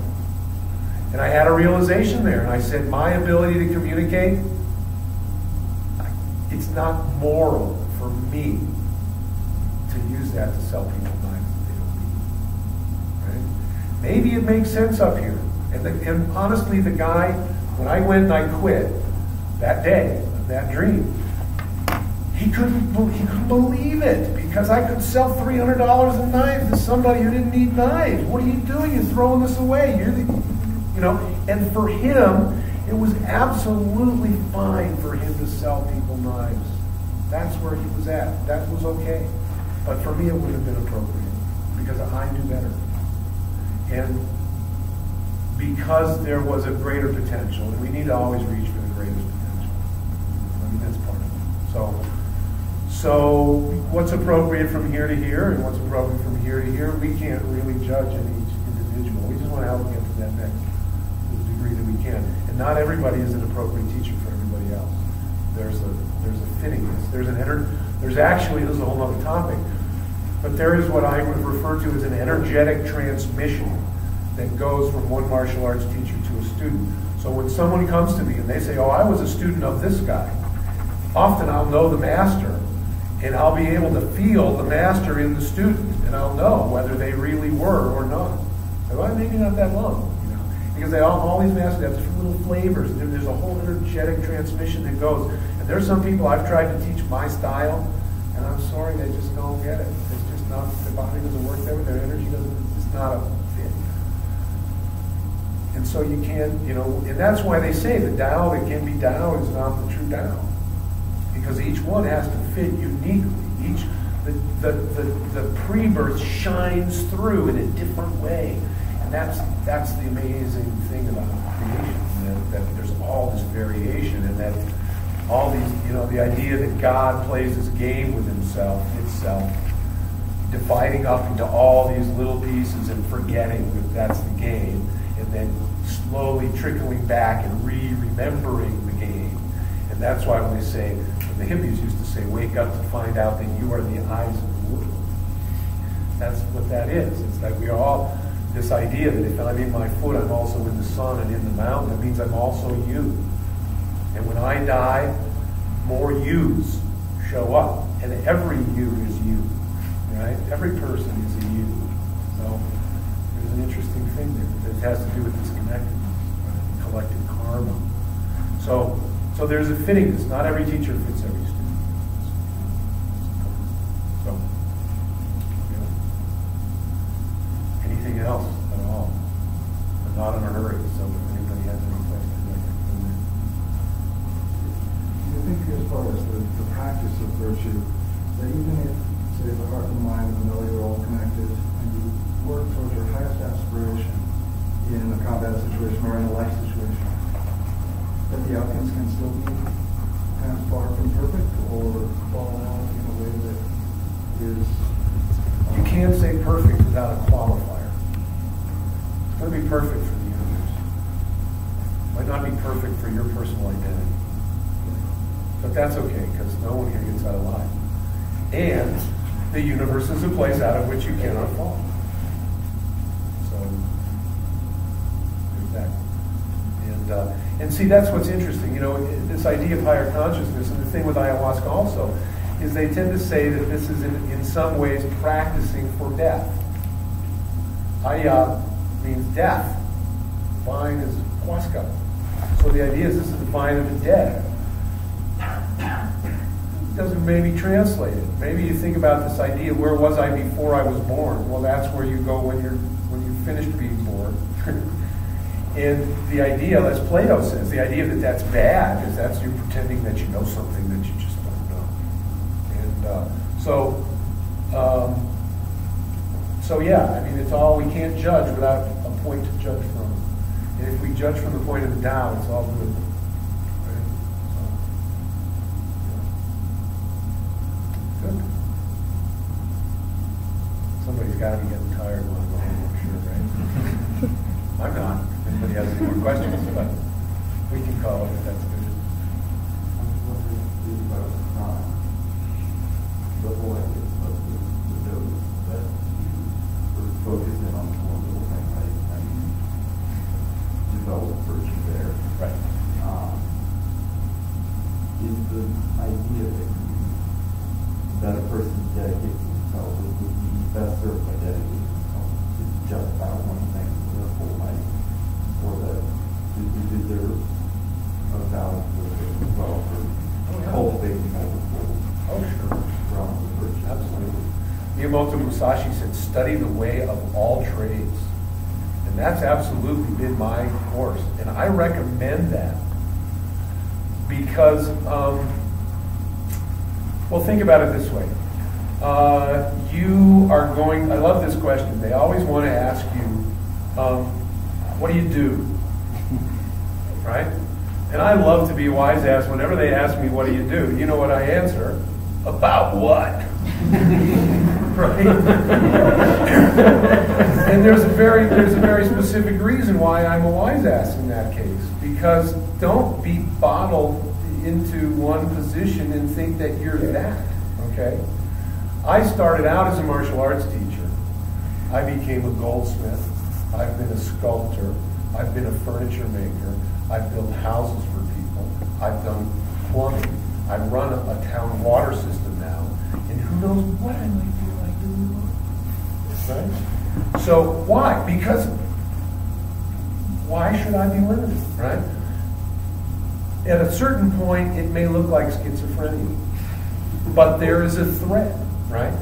And I had a realization there, and I said, my ability to communicate, it's not moral for me to use that to sell people knives that they don't need. Right? Maybe it makes sense up here. And honestly, the guy, when I went and I quit that day of that dream, he couldn't believe it, because I could sell $300 in knives to somebody who didn't need knives. What are you doing? You're throwing this away. You know, and for him, it was absolutely fine for him to sell people knives. That's where he was at. That was okay. But for me, it would have been appropriate, because I knew better. And because there was a greater potential, and we need to always reach for the greatest potential. I mean, that's part of it. So what's appropriate from here to here, and what's appropriate from here to here, we can't really judge in each individual. We just want to help them get to that next degree that we can. And not everybody is an appropriate teacher for everybody else. There's a fittingness. There's actually, this is a whole other topic, but there is what I would refer to as an energetic transmission that goes from one martial arts teacher to a student. So when someone comes to me and they say, oh, I was a student of this guy, often I'll know the master, and I'll be able to feel the master in the student, and I'll know whether they really were or not. So, well, maybe not that long, you know, because all these masters have different little flavors, and there's a whole energetic transmission that goes. And there's some people I've tried to teach my style, and I'm sorry, they just don't get it. It's just not, their body doesn't work there, their energy doesn't, it's not a fit. And so you can't, you know, and that's why they say the Tao that can be Tao is not the true Tao. Because each one has to fit uniquely. The pre-birth shines through in a different way. And that's the amazing thing about creation, that there's all this variation, and that all these, you know, the idea that God plays this game with himself, itself, dividing up into all these little pieces and forgetting that that's the game, and then slowly trickling back and remembering the game. And that's why when they say, the hippies used to say, wake up to find out that you are the eyes of the world. That's what that is. It's like we are all, this idea that if I'm in my foot, I'm also in the sun and in the mountain. That means I'm also you. And when I die, more yous show up. And every you is you. Right? Every person is a you. So there's an interesting thing there. It has to do with this connectedness, right? Collective karma. So there's a fittingness. Not every teacher fits every student. So, yeah. Anything else at all? I'm not in a hurry, so if anybody has any questions, I can come in. I think as far as the practice of virtue, that even if, say, the heart and mind and the belly are all connected, and you work towards your highest aspiration in a combat situation or in a life situation, that the outcomes can still be kind of far from perfect or fall out in a way that is... You can't say perfect without a qualifier. It's going to be perfect for the universe. It might not be perfect for your personal identity. But that's okay, because no one here gets out alive. And the universe is a place out of which you cannot fall. So, there's that. And see, that's what's interesting. You know, this idea of higher consciousness, and the thing with ayahuasca also, is they tend to say that this is in some ways practicing for death. Aya means death. Vine is huasca. So the idea is this is the vine of the dead. It doesn't maybe translate it. Maybe you think about this idea, where was I before I was born? Well, that's where you go when you're finished being born. And the idea, as Plato says, the idea that that's bad is that's you pretending that you know something that you just don't know. And so yeah, I mean, it's all, we can't judge without a point to judge from. And if we judge from the point of the Tao, it's all good. Right? So, yeah. Good. Somebody's got to be getting tired when I'm going, I'm sure, right? I'm not. If anybody has any more questions, but we can call it if that's good. I'm just wondering about the whole idea of the dose that you focus in on one little thing, right? And develop virtue there. Right. Is the idea that a person dedicates himself would be best served by dedicating himself to just that one thing for their whole life? Or that you deserve a valid as well for cultivating multiple realms of virtue? Absolutely. Miyamoto Musashi said, study the way of all trades. And that's absolutely been my course. And I recommend that because, well, think about it this way. You are going, I love this question. They always want to ask you, what do you do? Right? And I love to be a wise ass. Whenever they ask me, what do you do? You know what I answer? About what? Right? And there's a very specific reason why I'm a wise ass in that case. Because don't be bottled into one position and think that you're that. Okay? I started out as a martial arts teacher. I became a goldsmith. I've been a sculptor. I've been a furniture maker. I've built houses for people. I've done plumbing. I run a town water system now. And who knows what I might feel like doing tomorrow. Right? So why? Because why should I be limited? Right? At a certain point, it may look like schizophrenia. But there is a thread, right?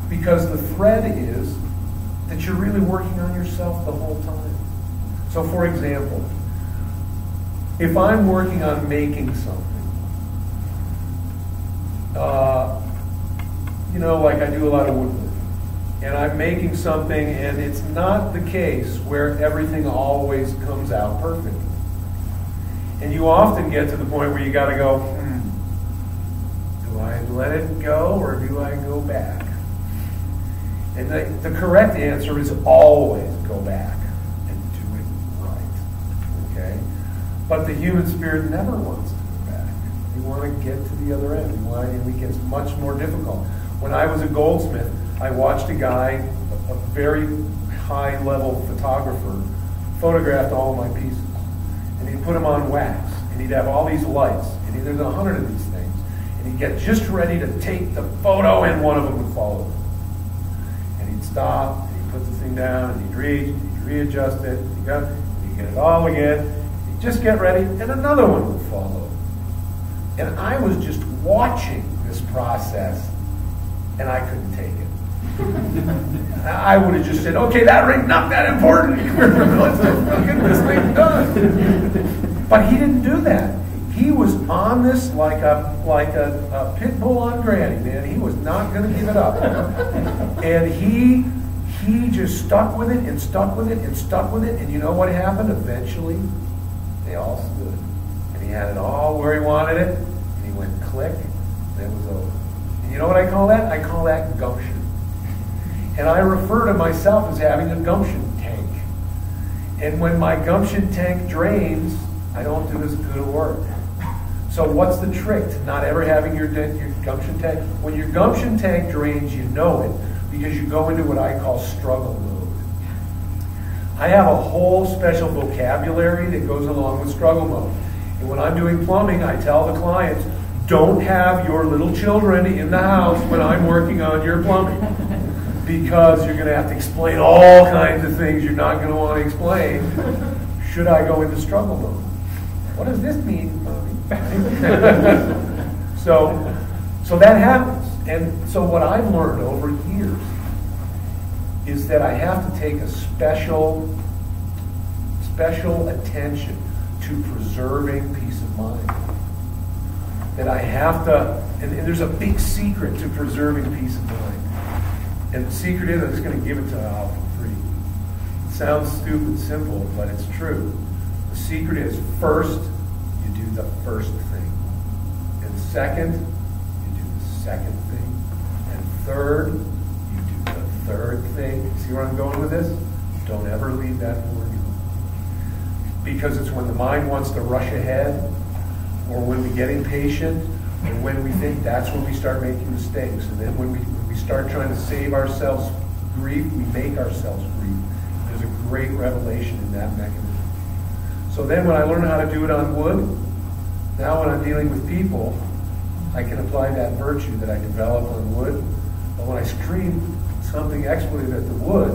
Because the thread is that you're really working on yourself the whole time. So for example, if I'm working on making something, you know, like I do a lot of woodwork, and I'm making something and it's not the case where everything always comes out perfectly. And you often get to the point where you got to go, do I let it go or do I go back? And the correct answer is always go back and do it right. Okay? But the human spirit never wants to go back. We want to get to the other end. And it gets much more difficult. When I was a goldsmith, I watched a guy, a very high-level photographer, photographed all of my pieces. And he'd put them on wax. And he'd have all these lights. And there's 100 of these things. And he'd get just ready to take the photo, and one of them would fall over. And he'd stop, and he'd put the thing down, and he'd reach, and he'd readjust it, you get it all again, you just get ready, and another one would follow. And I was just watching this process, and I couldn't take it. I would have just said, okay, that ring, not that important. Let's get this thing done. But he didn't do that. He was on this like a pit bull on granny, man. He was not going to give it up. And he just stuck with it and stuck with it and stuck with it. And you know what happened? Eventually, they all stood. And he had it all where he wanted it. And he went click, and it was over. And you know what I call that? I call that gumption. And I refer to myself as having a gumption tank. And when my gumption tank drains, I don't do as good a work. So what's the trick to not ever having your gumption tank? When your gumption tank drains, you know it, because you go into what I call struggle mode. I have a whole special vocabulary that goes along with struggle mode. And when I'm doing plumbing, I tell the clients, don't have your little children in the house when I'm working on your plumbing. Because you're going to have to explain all kinds of things you're not going to want to explain. Should I go into struggle mode? What does this mean, Mommy? So that happens. And so what I've learned over years is that I have to take a special attention to preserving peace of mind. That I have to, and there's a big secret to preserving peace of mind. And the secret is, I'm just going to give it to you all for free. It sounds stupid simple, but it's true. The secret is, first, you do the first thing. And second, you do the second thing. And third, you do the third thing. See where I'm going with this? Don't ever leave that formula. Because it's when the mind wants to rush ahead, or when we get impatient, or when we think, that's when we start making mistakes. And then when we start trying to save ourselves grief, we make ourselves grief. There's a great revelation in that mechanism. So then when I learn how to do it on wood, now when I'm dealing with people, I can apply that virtue that I develop on wood. But when I scream something expletive at the wood,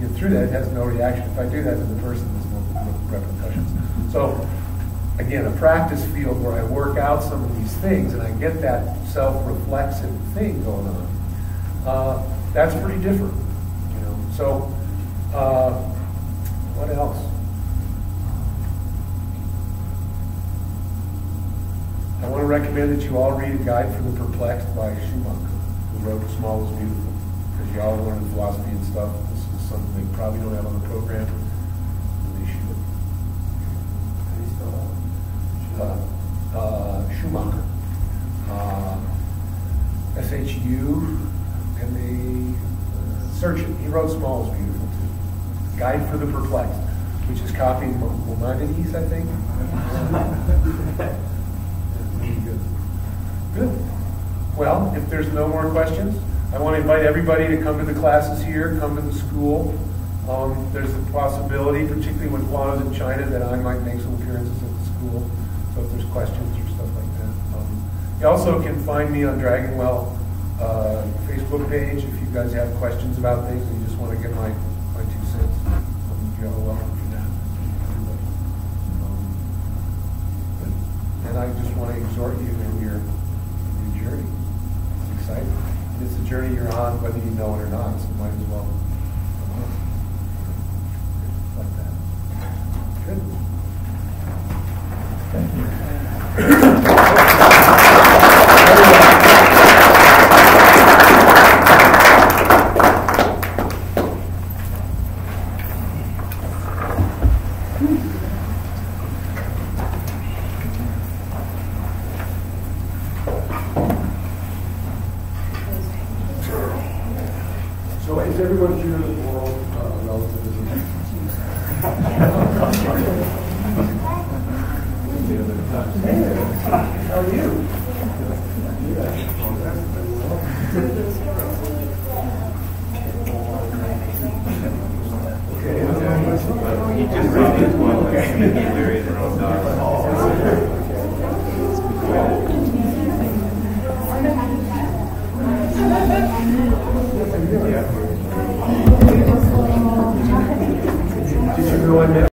you get through that, it has no reaction. If I do that to the person, there's no repercussions. So again, a practice field where I work out some of these things and I get that self-reflexive thing going on. That's pretty different, you know. So, what else? I want to recommend that you all read A Guide for the Perplexed by Schumacher, who wrote Small is Beautiful, because you all learn philosophy and stuff. This is something they probably don't have on the program, and they should. Schumacher. S-H-U. And they search it. He wrote Small is Beautiful too. Guide for the Perplexed, which is copying Maimonides, I think. Good. Well, if there's no more questions, I want to invite everybody to come to the classes here, come to the school. There's a possibility, particularly when Juan is in China, that I might make some appearances at the school. So if there's questions or stuff like that. You also can find me on Dragonwell Facebook page if you guys have questions about things and you just want to get my 2 cents. You're all welcome for that. And I just want to exhort you in your journey. It's exciting. And it's a journey you're on whether you know it or not, so you might as well come on. Like that. Good. Thank you. So is everyone here in the world relativism? Hey, how are you? Okay.